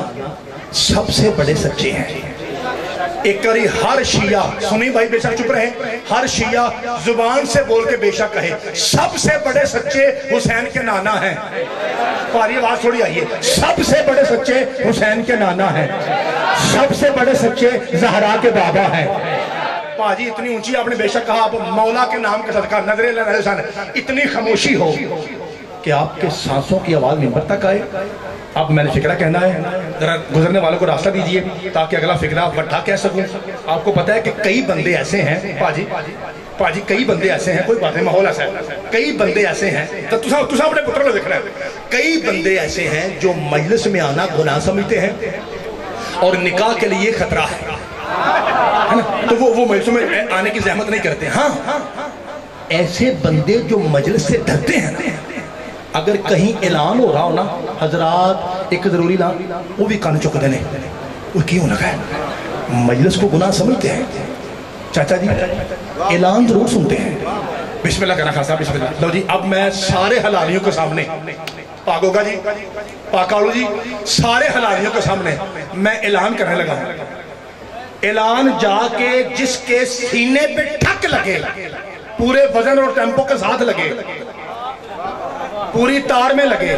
سب سے بڑے سچے ہیں۔ ایک کری ہر شیعہ سنی بھائی، بے شک چپ رہے، ہر شیعہ زبان سے بول کے بے شک کہے سب سے بڑے سچے حسین کے نانا ہیں۔ پاری آواز تھوڑی آئیے، سب سے بڑے سچے حسین کے نانا ہیں، سب سے بڑے سچے زہرا کے بابا ہیں۔ پاجی اتنی اونچی آپ نے بے شک کہا، آپ مولا کے نام کے صدقہ نظر اللہ اتنی خاموشی ہو کہ آپ کے سانسوں کی آواز منبر تک آئے۔ اب میں نے فکرہ کہنا ہے، ذرا گزرنے والوں کو راستہ دیجئے تاکہ اگلا فکرہ وٹھا کہہ سکوں۔ آپ کو پتہ ہے کہ کئی بندے ایسے ہیں پاجی کئی بندے ایسے ہیں، کوئی بات نہیں ماحول ایسا ہے، کئی بندے ایسے ہیں تو تسا اپنے پتر لے دیکھنا ہے، کئی بندے ایسے ہیں جو مجلس میں آنا گناہ سمجھتے ہیں اور نکاح کے لیے خطرہ ہے تو وہ مجلسوں میں آنے کی زحمت نہیں کرتے۔ ہاں ایسے بندے جو مجلس سے ڈرتے ہیں، اگر کہیں اعلان ہو رہا ہو نا حضرات ایک ضروری اعلان، وہ بھی کان چک دینے، وہ کیوں لگا ہے؟ مجلس کو گناہ سمجھتے ہیں۔ چاچا جی اعلان ضرور سنتے ہیں، بسم اللہ کرنا خاصا، بسم اللہ۔ لو جی اب میں سارے حلالیوں کے سامنے، پاکوگا جی، پاکاولو جی، سارے حلالیوں کے سامنے میں اعلان کرنے لگا ہوں۔ اعلان جا کے جس کے سینے پہ ٹھک لگے، پورے وزن اور ٹیمپو کے ساتھ لگے، پوری تار میں لگے،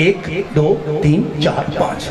1 2 3 4 5,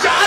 4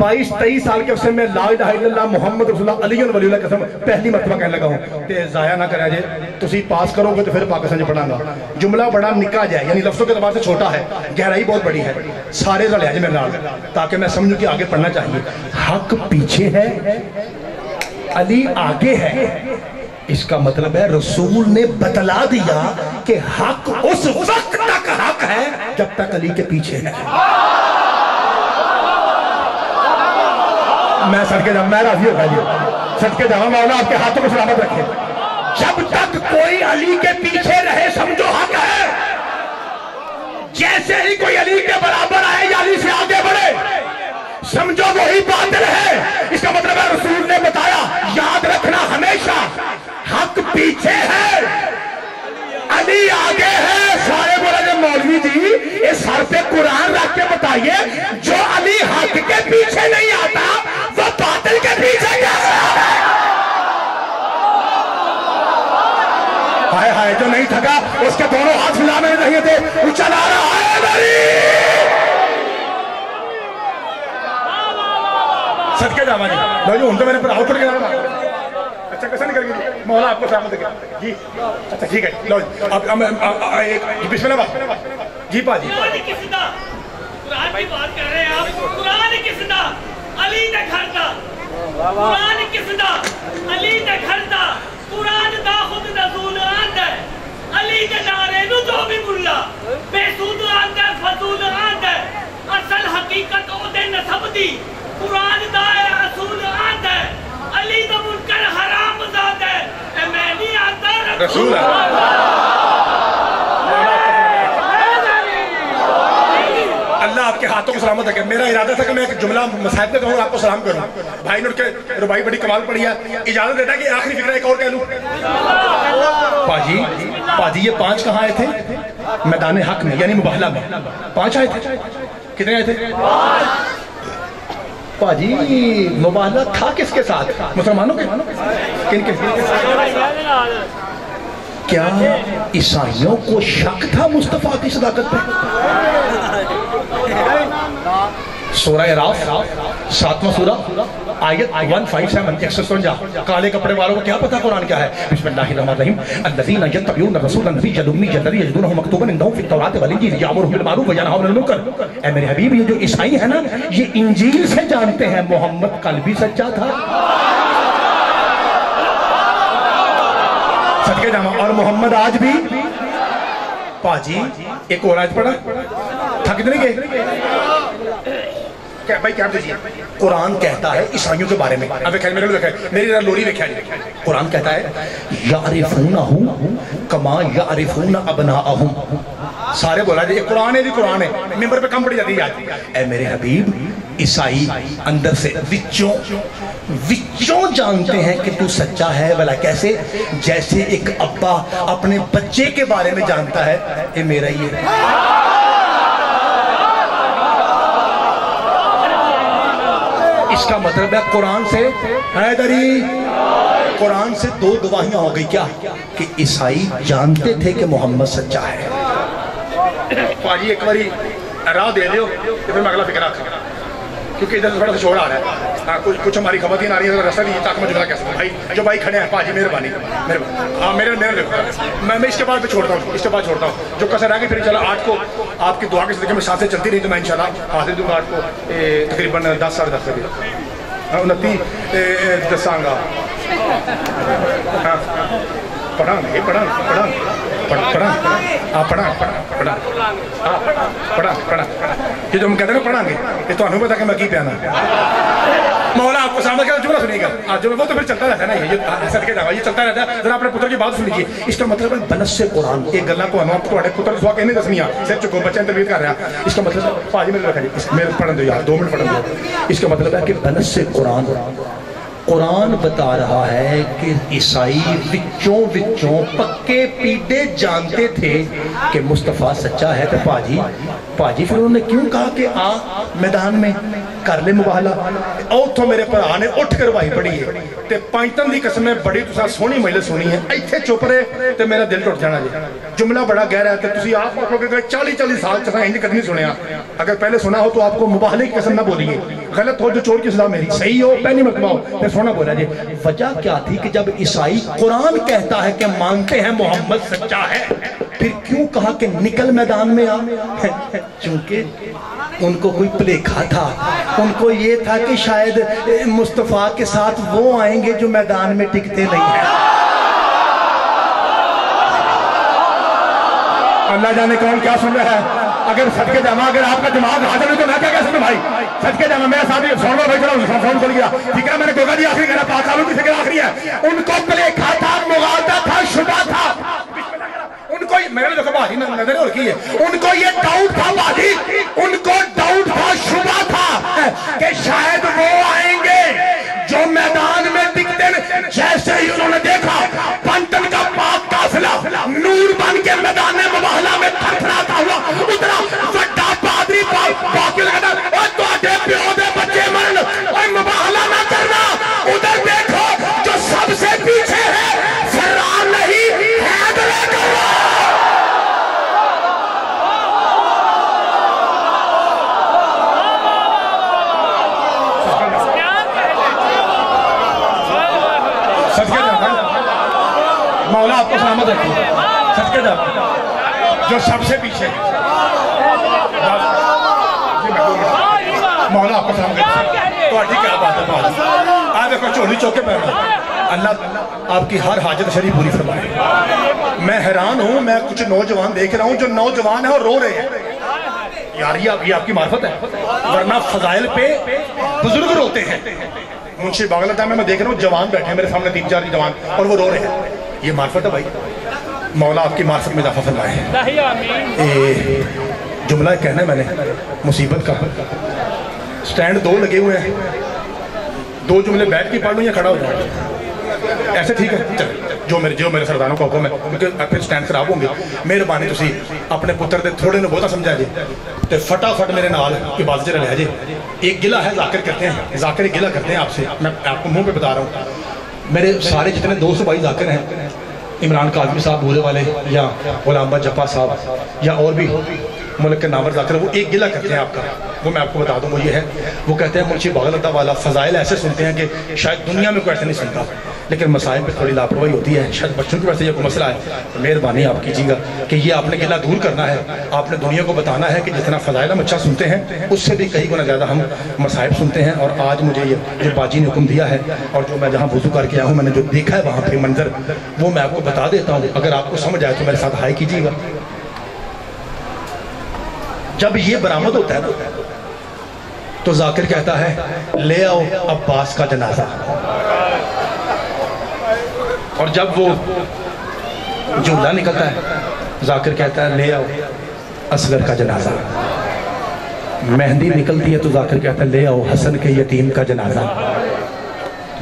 22-23 سال کے عرصے میں لا الہ الا اللہ محمد رسول اللہ علی ولی اللہ قسم پہلی مرتبہ کہنے لگا ہوں کہ ضائع نہ کریں جے تسی پاس کرو گے تو پھر پاکستان جو پڑھاں گا. جملہ بڑا نکا جائے یعنی لفظوں کے اعتبار سے چھوٹا ہے, گہرائی بہت بڑی ہے. سارے رلے جی میرے نال تاکہ میں سمجھوں کہ آگے پڑھنا چاہیے. حق پیچھے ہے, علی آگے ہے. اس کا مطلب ہے رسول نے بتلا دیا کہ حق اس وقت تک حق ہے جب تک علی کے پیچھے ہے. میں صدقے جاؤں, میں راضی ہوگا جی, صدقے جاؤں مولا آپ کے ہاتھوں کو سلامت رکھے. جب تک کوئی علی کے پیچھے رہے سمجھو حق ہے. جیسے ہی کوئی علی کے برابر آئے یا علی سے آگے بڑھے سمجھو وہی باطل ہے. اس کا مطلب ہے رسول نے بتایا, یاد رکھنا ہمیشہ حق پیچھے ہے علی آگے ہے. سارے بولا جب مولوی جی اس سر پہ قرآن رکھ کے بتائیے جو علی حق کے پیچھے نہیں آتا وہ باطل کے پیچھے کیسے آتا ہے. ہائے ہائے جو نہیں تھکا اس کے دونوں ہاتھ ملا میں نہیں تھے وہ چلا رہا ہے دری. صدقے جاوا جی لو جی ہوں تو میں نے پر آؤٹ پڑ گیا. اچھا کیسا نکل گئی مولا آپ کو سلامت ہے جی. اچھا ٹھیک ہے لو جی بسم اللہ جی پا جی. قرآن کی بات کر رہے ہیں آپ. قرآن کس دا علی دے گھر دا, قرآن کس دا علی دے گھر دا. قرآن دا خود نزول آند ہے علی دے نعرے نو جو بھی ملا بے سود آند ہے فضول آند ہے. اصل حقیقت او دے نسب دی قرآن دا اصول آند ہے. علی دا منکر حرام زاد ہے. اے میں نہیں آتا رسول اللہ آپ کے ہاتھوں کو سلامت رکھے. میرا ارادہ تھا کہ میں ایک جملہ مصاحب پہ کہوں آپ کو سلام کروں. بھائی نے اٹھ کے ربائی بڑی کمال پڑی ہے, اجازت دیتا ہے کہ آخری فکرہ ایک اور کہہ لوں. پاجی یہ 5 کہاں آئے تھے میدان حق میں یعنی مباہلہ میں 5 آئے تھے. کتنے آئے تھے پاجی؟ مباہلہ تھا کس کے ساتھ؟ مسلمانوں کے. کن کے؟ کیا عیسائیوں کو شک تھا مصطفیٰ کی صداقت پہ؟ سورہ اعراف 7واں سورہ آیت 157 157. کالے کپڑے والوں کو کیا پتا قرآن کیا ہے؟ بسم اللہ الرحمن الرحیم. الذین یتبعون الرسول النبی الامی الذی یجدونہ مکتوبا عندہم فی التوراۃ والانجیل یأمرهم بالمعروف وینہا عن المنکر. اے میرے حبیب یہ جو عیسائی ہیں نا یہ انجیل سے جانتے ہیں محمد کل بھی سچا تھا. صدقے جاما اور محمد آج بھی. پاجی ایک اور آیت پڑھا تھک نہیں گئے بھائی کیا دیجیے. قرآن کہتا ہے عیسائیوں کے بارے میں, اب میرے لوگ میری لوری دیکھا جی. قرآن کہتا ہے یعرفونہم کما یعرفون ابناءہم. سارے بولا جی قرآن ہے جی, قرآن ہے, ممبر پہ کم پڑی جاتی ہے. اے میرے حبیب عیسائی اندر سے وچوں جانتے ہیں کہ تو سچا ہے. بلا کیسے؟ جیسے ایک ابا اپنے بچے کے بارے میں جانتا ہے اے میرا ہی ہے. اس کا مطلب ہے قرآن سے حیدری, قرآن سے 2 گواہیاں ہو گئی. کیا کہ عیسائی جانتے تھے کہ محمد سچا ہے. پاجی ایک باری راہ دے دیو پھر میں اگلا فکر رکھا کیونکہ ادھر تھوڑا سا شور آ رہا ہے. ہاں کچھ ہماری خواتین آ رہی ہیں رسل یہ تاکہ میں جملہ کہہ سکتا ہوں. بھائی جو بھائی کھڑے ہیں پاجی مہربانی ہاں میرے میں اس کے بعد چھوڑتا ہوں, اس کے بعد چھوڑتا ہوں. جو کسر آگے پھر انشاءاللہ 8 کو آپ کی دعا کے صدقے میں ساتھ چلتی رہی تو میں انشاءاللہ حاضر دوں گا 8 کو تقریباً 10 ساڑھے 10 بجے 29 دساں گا. پڑھاں گے یہ جو ہم کہتے ہیں نا پڑھاں گے یہ تو انہوں پتا کہ میں کی پیانا. مولا آپ کو سامنے کا جملہ سنیے گا جو وہ تو پھر چلتا رہتا ہے نا, یہ صدقے جاوا یہ چلتا رہتا ہے. ذرا اپنے پتر کی بات سن لیجیے. اس کا مطلب ہے بنس سے قرآن ایک گلا کو انہوں تھوڑے پتر سوا کہنے دسنیا صرف چکو بچے تربیت کر رہا ہے. اس کا مطلب ہے پاجی میں رکھا جی میرے پڑھن دو یار 2 منٹ پڑھن دو. اس کا مطلب ہے کہ بنس سے قرآن بتا رہا ہے کہ عیسائی وچوں پکے پیڈے جانتے تھے کہ مصطفیٰ سچا ہے. تو پاجی پھر انہوں نے کیوں کہا کہ آ میدان میں کر لے مباہلہ. اوتھوں میرے پر آنے اٹھ کر واہی پڑی ہے تے پائنتن دی قسم میں بڑی تسا سونی مجلس سونی ہے. ایتھے چپ رہے تے میرا دل ٹوٹ جانا جی. جملہ بڑا گہرا ہے تے تسی آپ آکھو کہ 40 سال چسا انج کدی نہیں سنیا. اگر پہلے سنا ہو تو آپ کو مباہلے کی قسم نہ بولیے. غلط ہو جو چور کی سزا میری، صحیح ہو پہلی مرتبہ ہو پھر سونا بولا جی وجہ کیا تھی کہ جب عیسائی قرآن کہتا ہے کہ مانتے ہیں محمد سچا ہے، پھر کیوں کہا کہ نکل میدان میں آ؟ چونکہ ان کو کوئی پلیکھا تھا، ان کو یہ تھا کہ شاید مصطفیٰ کے ساتھ وہ آئیں گے جو میدان میں ٹکتے نہیں ہیں۔ اللہ جانے کون کیا سن رہا ہے؟ اگر صدقے جامع اگر آپ کا دماغ حاضر ہے تو میں کیا کہہ سکتا بھائی؟ صدقے جامع میرا ساتھ سون بھائی چلا فون کھول گیا، ٹھیک ہے میں نے گوگا جی آخری کہنا پاک صاحب کی فکر آخری ہے، ان کو پلیکھا تھا، مغالطہ تھا، شبہ تھا، ان کو میں نے دیکھا بھائی نظر اور کی ہے، ان کو یہ ڈاؤٹ تھا بھائی، ان کو ڈاؤٹ تھا، شبہ تھا کہ شاید وہ آئیں گے جو میدان میں ٹکتے ہیں۔ جیسے ہی انہوں نے دیکھا پنٹن کا پاک قافلہ نور بن کے میدان مباہلہ میں تھرتھراتا ہوا اتنا وڈا پادری باقی لگتا اور تو آٹے پیو دے بچے مرن اور مباہلہ نہ کرنا، ادھر دیکھو جو سب سے پیچھے ہے فرار نہیں حیدر کرو۔ مولا آپ کو سلامت رکھیں، صدقے جاؤ جو سب سے پیچھے مولا آپ کو سلامت رکھیں۔ تو آٹھی کیا بات ہے آج دیکھو چولی چوکے پہنا، اللہ آپ کی ہر حاجت شریف پوری فرمائے۔ میں حیران ہوں، میں کچھ نوجوان دیکھ رہا ہوں جو نوجوان ہیں اور رو رہے ہیں، یار یہ آپ کی معرفت ہے، ورنہ فضائل پہ بزرگ روتے ہیں۔ منشی باغلہ میں دیکھ رہا ہوں جوان بیٹھے ہیں میرے سامنے 3-4 جوان اور وہ رو رہے ہیں، یہ معرفت ہے بھائی، مولا آپ کی معرفت میں اضافہ فرمائے۔ جملہ کہنا ہے میں نے مصیبت کا، سٹینڈ 2 لگے ہوئے ہیں، 2 جملے بیٹھ کے پڑھ لوں یا کھڑا ہو جاؤں؟ ایسے ٹھیک ہے، جو میرے سردانوں کا حکم ہے، کیونکہ پھر سٹینڈ خراب ہوں گے، مہربانی تسی اپنے پتر دے تھوڑے نے بہتا سمجھا جی تے فٹافٹ میرے نال عبادت جرہ لے جی۔ ایک گلہ ہے ذاکر کرتے ہیں، ذاکر ایک گلہ کرتے ہیں آپ سے، میں آپ کو منہ پہ بتا رہا ہوں، میرے سارے جتنے دوست بھائی ذاکر ہیں، عمران قاضمی صاحب بولے والے یا غلام بٹ جپا صاحب یا اور بھی ملک کے نامور ذاکر، وہ ایک گلہ کرتے ہیں آپ کا، وہ میں آپ کو بتا دوں وہ یہ ہے، وہ کہتے ہیں منشی باغلدہ والا فضائل ایسے سنتے ہیں کہ شاید دنیا میں کوئی ایسے نہیں سنتا، لیکن مسائل پہ تھوڑی لاپرواہی ہوتی ہے، شاید بچوں کی وجہ سے یہ کوئی مسئلہ ہے، مہربانی آپ کیجیے گا کہ یہ آپ نے گلہ دور کرنا ہے، آپ نے دنیا کو بتانا ہے کہ جتنا فضائل ہم اچھا سنتے ہیں اس سے بھی کئی گنا زیادہ ہم مسائل سنتے ہیں۔ اور آج مجھے یہ جو باجی نے حکم دیا ہے اور جو میں جہاں وضو کر کے آیا ہوں، میں نے جو دیکھا ہے وہاں پہ منظر، وہ میں آپ کو بتا دیتا ہوں، اگر آپ کو سمجھ آئے تو میرے ساتھ ہائے کیجیے گا۔ جب یہ برآمد ہوتا ہے تو ذاکر کہتا ہے لے آؤ عباس کا جنازہ، اور جب وہ جملہ نکلتا ہے ذاکر کہتا ہے لے آؤ اصغر کا جنازہ، مہندی نکلتی ہے تو ذاکر کہتا ہے لے آؤ حسن کے یتیم کا جنازہ،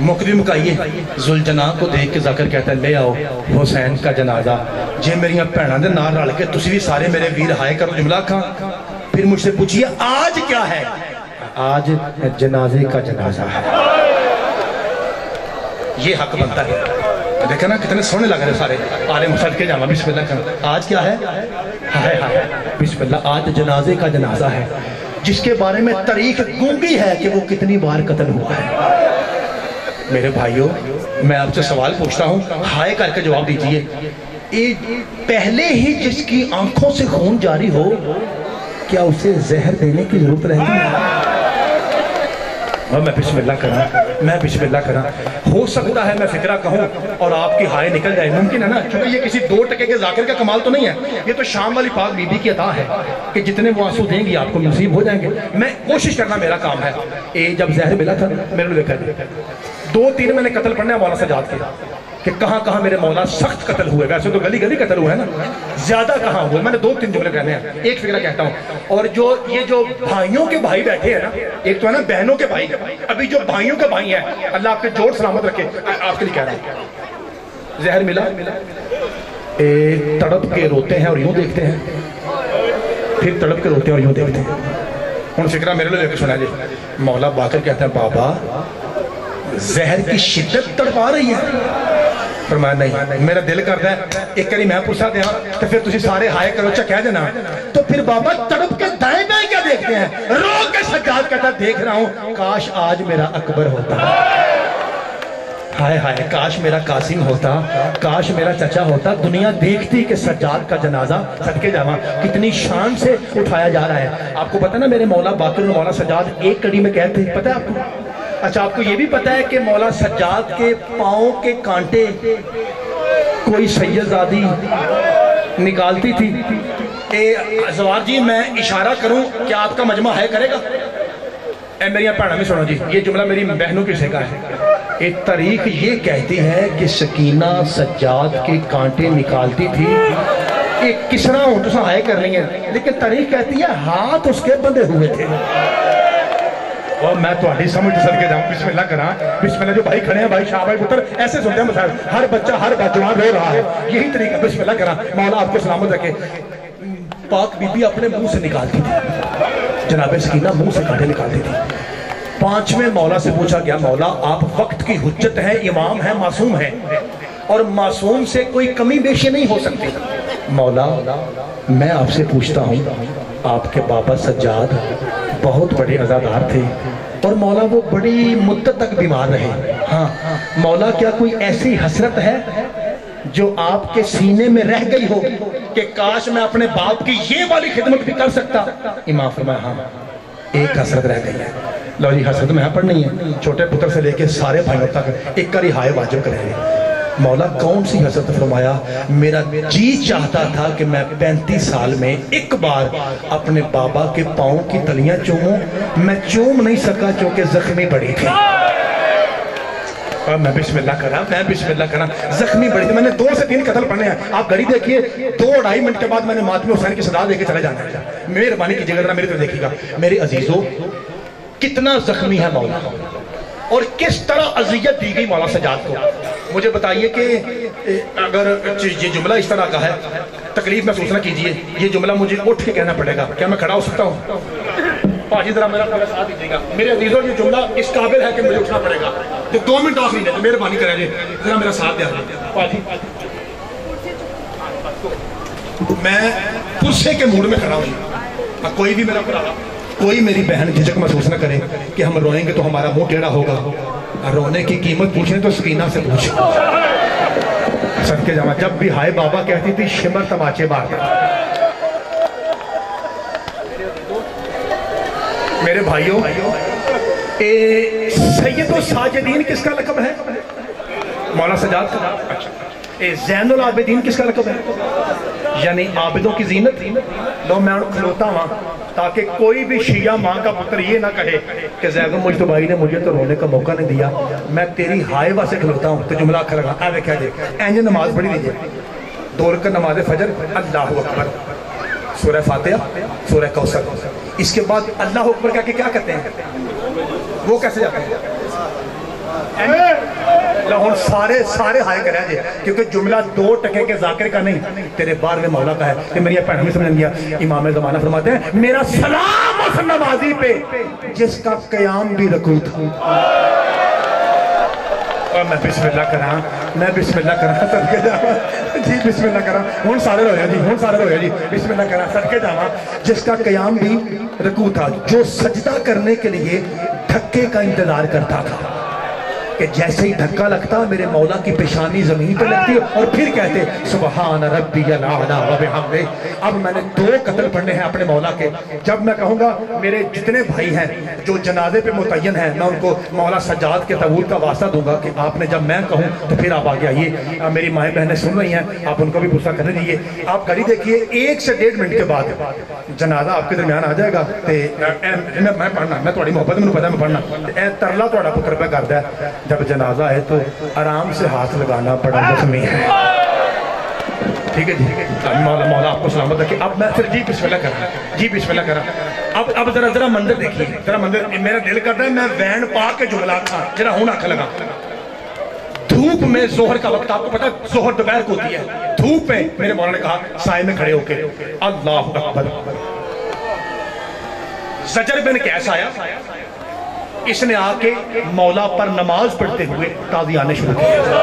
مقدی مکائیے ذوالجناح کو دیکھ کے ذاکر کہتا ہے لے آؤ حسین کا جنازہ۔ جے میریاں بھیناں دے نال رل کے تسی بھی سارے میرے ویر ہائے کرو جملہ کھاں، پھر مجھ سے پوچھئے آج کیا ہے؟ آج جنازے کا جنازہ ہے، یہ حق بنتا ہے۔ دیکھا نا کتنے سونے لگ رہے سارے آلے مسجد کے جامعہ، بسم اللہ کرنا، آج کیا ہے؟ ہائے ہائے بسم اللہ، آج جنازے کا جنازہ ہے، جس کے بارے میں تاریخ گونگی ہے کہ وہ کتنی بار قتل ہوا ہے۔ میرے بھائیوں میں آپ سے سوال پوچھتا ہوں، ہائے کر کے جواب دیجئے، پہلے ہی جس کی آنکھوں سے خون جاری ہو کیا اسے زہر دینے کی ضرورت رہتی ہے؟ اور میں بسم اللہ کرا، ہو سکتا ہے میں فکرہ کہوں اور آپ کی ہائے نکل جائے، ممکن ہے نا، چونکہ یہ کسی 2% کے ذاکر کا کمال تو نہیں ہے، یہ تو شام والی پاک بی بی کی عطا ہے کہ جتنے وہ آنسو دیں گی آپ کو نصیب ہو جائیں گے۔ میں کوشش کرنا میرا کام ہے۔ جب زہر ملا تھا میرے نے دیکھا 2-3 میں نے قتل پڑھنے ہیں مولا سجاد کے کہ کہاں کہاں میرے مولا سخت قتل ہوئے، ویسے تو گلی گلی قتل ہوئے نا، زیادہ کہاں ہوئے، میں نے 2-3 جملے کہنے ہیں، ایک فکرہ کہتا ہوں۔ اور یہ جو بھائیوں کے بھائی بیٹھے ہیں نا، ایک تو ہے نا بہنوں کے بھائی، ابھی جو بھائیوں کے بھائی ہیں اللہ آپ کے جوڑ سلامت رکھے، آپ کے لیے کہہ رہا ہوں، زہر ملا، تڑپ کے روتے ہیں اور یوں دیکھتے ہیں، پھر تڑپ کے روتے ہیں اور یوں دیکھتے ہیں۔ ان فکرہ میرے لئے سنا جی، مولا باقر کہتے ہیں بابا زہر کی شدت تڑپا رہی ہے؟ فرمایا نہیں، میرا دل کرتا ہے ایک کری میں پوچھا دیا تو پھر تسی سارے ہائے کرو چا کہہ دینا، تو پھر بابا تڑپ کے دائیں بائیں کیا دیکھتے ہیں؟ رو کے سجاد کہتا دیکھ رہا ہوں کاش آج میرا اکبر ہوتا، ہائے ہائے کاش میرا قاسم ہوتا، کاش میرا چچا ہوتا۔ دنیا دیکھتی کہ سجاد کا جنازہ صدقے جاواں کتنی شان سے اٹھایا جا رہا ہے۔ آپ کو پتہ نا میرے مولا باقر مولا سجاد ایک کڑی میں کہتے ہیں، پتہ ہے آپ کو؟ اچھا آپ کو یہ بھی پتہ ہے کہ مولا سجاد کے پاؤں کے کانٹے کوئی سیدزادی نکالتی تھی؟ زوار جی میں اشارہ کروں کیا آپ کا مجمع ہے کرے گا؟ اے میری پڑھنا میں سنو جی، یہ جملہ میری بہنوں کی سیکھا ہے۔ ایک تاریخ یہ کہتی ہے کہ سکینہ سجاد کے کانٹے نکالتی تھی، ایک کسرا ہوں تو سہائے کر رہی ہیں، لیکن تاریخ کہتی ہے ہاتھ اس کے بندے ہوئے تھے۔ اور میں تو آڈی سمجھ سد کے جاؤں، بسم اللہ کرا، بسم اللہ۔ جو بھائی کھڑے ہیں بھائی شاہ بھائی پتر ایسے سنتے ہیں مسائل، ہر بچہ ہر جوان رو رہا ہے، یہی طریقہ بسم اللہ کرا۔ مولا آپ کو سلامت رکھے۔ پاک بی بی اپنے منہ سے نکالتی تھی، جناب سکینہ منہ سے کانٹے نکالتی تھی۔ پانچویں مولا سے پوچھا گیا مولا آپ وقت کی حجت ہیں، امام ہیں، معصوم ہیں، اور معصوم سے کوئی کمی بیشی نہیں ہو سکتی۔ مولا میں آپ سے پوچھتا ہوں، آپ کے بابا سجاد بہت بڑے عزادار تھے اور مولا وہ بڑی مدت تک بیمار رہے، ہاں مولا کیا کوئی ایسی حسرت ہے جو آپ کے سینے میں رہ گئی ہو کہ کاش میں اپنے باپ کی یہ والی خدمت بھی کر سکتا؟ امام فرمایا ہاں ایک حسرت رہ گئی ہے۔ لو جی حسرت میں پر نہیں ہے، چھوٹے پتر سے لے کے سارے بھائیوں تک ایک کا رہائے واجب کریں گے۔ مولا کون سی حسرت؟ فرمایا میرا جی چاہتا تھا کہ میں 35 سال میں ایک بار اپنے بابا کے پاؤں کی تلیاں چوموں، میں چوم نہیں سکا چونکہ زخمی بڑی تھی۔ اور میں بسم اللہ کرا، زخمی بڑی تھی، میں نے 2 سے 3 قتل پڑھنے ہیں۔ آپ گھڑی دیکھیے 2-2.5 منٹ کے بعد میں نے ماتم حسین کی صدا دے کے چلے جانا ہے۔ مہربانی کیجیے گا میری طرف دیکھیے گا۔ میرے عزیزو کتنا زخمی ہے مولا اور کس طرح اذیت دی گئی مولا سجاد کو۔ مجھے بتائیے کہ اگر یہ جملہ اس طرح کا ہے، تکلیف محسوس نہ کیجیے، یہ جملہ مجھے اٹھ کے کہنا پڑے گا۔ کیا میں کھڑا ہو سکتا ہوں؟ پاجی ذرا میرا پہلے ساتھ دیجیے گا۔ میرے عزیزوں یہ جملہ اس قابل ہے کہ مجھے اٹھنا پڑے گا، تو 2 منٹ آخری ہے، مہربانی کریں جی ذرا میرا ساتھ دیا۔ پاجی میں پرسے کے موڈ میں کھڑا ہوں، کوئی بھی میرا پڑھا، کوئی میری بہن جھجک محسوس نہ کرے کہ ہم روئیں گے تو ہمارا منہ ٹیڑھا ہوگا۔ رونے کی قیمت پوچھیں تو سکینہ سے پوچھیں۔ صدقے جاواں جب بھی ہائے بابا کہتی تھی شمر تماچے مارتا۔ میرے بھائیوں سید و ساجدین کس کا لقب ہے؟ مولا سجاد کا۔ زین العابدین کس کا لقب ہے؟ یعنی عابدوں کی زینت۔ لو میں کھلوتا ہوں تاکہ کوئی بھی شیعہ ماں کا پتر یہ نہ کہے کہ زید المجتبی نے مجھے تو رونے کا موقع نہیں دیا، میں تیری ہائبہ سے کھلوتا ہوں۔ تو جملہ کھڑا گا آوے کیا دے اینجے نماز پڑھی دیجئے، 2 رکعت نماز فجر، اللہ اکبر، سورہ فاتحہ، سورہ کوثر، اس کے بعد اللہ اکبر کہہ کے کیا کہتے ہیں؟ وہ کیسے جاتے ہیں؟ لہون سارے ہائے کریں جے، کیونکہ جملہ 2 ٹکے کے ذاکر کا نہیں، تیرے بار میں مولا کا ہے۔ کہ میری پہن ہمیں سمجھیں گیا، امام زمانہ فرماتے ہیں میرا سلام اس نمازی پہ جس کا قیام بھی رکوع تھا۔ اور میں بسم اللہ کرا صدقے جاواں جی، بسم اللہ کرا، ہون سارے رویا جی، بسم اللہ کرا صدقے جاواں جس کا قیام بھی رکوع تھا، جو سجدہ کرنے کے لیے دھکے کا انتظار کرتا تھا کہ جیسے ہی دھکا لگتا میرے مولا کی پیشانی زمین پہ لگتی اور پھر کہتے سبحان ربی الاعلی و بحمدہ۔ اب میں نے 2 قتل پڑھنے ہیں اپنے مولا کے۔ جب میں کہوں گا میرے جتنے بھائی ہیں جو جنازے پہ متعین ہیں، میں ان کو مولا سجاد کے تابوت کا واسطہ دوں گا کہ آپ نے جب میں کہوں تو پھر آپ آگے آئیے۔ میری مائیں بہنیں سن رہی ہیں، آپ ان کو بھی غصہ کرنے دیجیے۔ آپ گھڑی دیکھیے 1 سے 1.5 منٹ کے بعد جنازہ آپ کے درمیان آ جائے گا۔ میں پڑھنا، میں تھوڑی محبت میں پتا میں پڑھنا، اے ترلا تھوڑا پتر پہ کرتا ہے جب جنازہ ہے تو آرام سے ہاتھ لگانا بڑا لازمی ہے، ٹھیک ہے جی؟ مولا آپ کو سلامت رکھے۔ اب میں پھر جی بسم اللہ کرا، اب ذرا منظر دیکھیے، ذرا منظر میرا دل کرتا ہے میں وین پا کے جملہ کھا جرا ہوں آنکھ لگا۔ دھوپ میں ظہر کا وقت، آپ کو پتا ظہر دوپہر کو ہوتی ہے، دھوپ میں میرے مولا نے کہا سائے میں کھڑے ہو کے اللہ اکبر۔ زجر بن قیس آیا، اس نے آ کے مولا پر نماز پڑھتے ہوئے تازیانے شروع کیا۔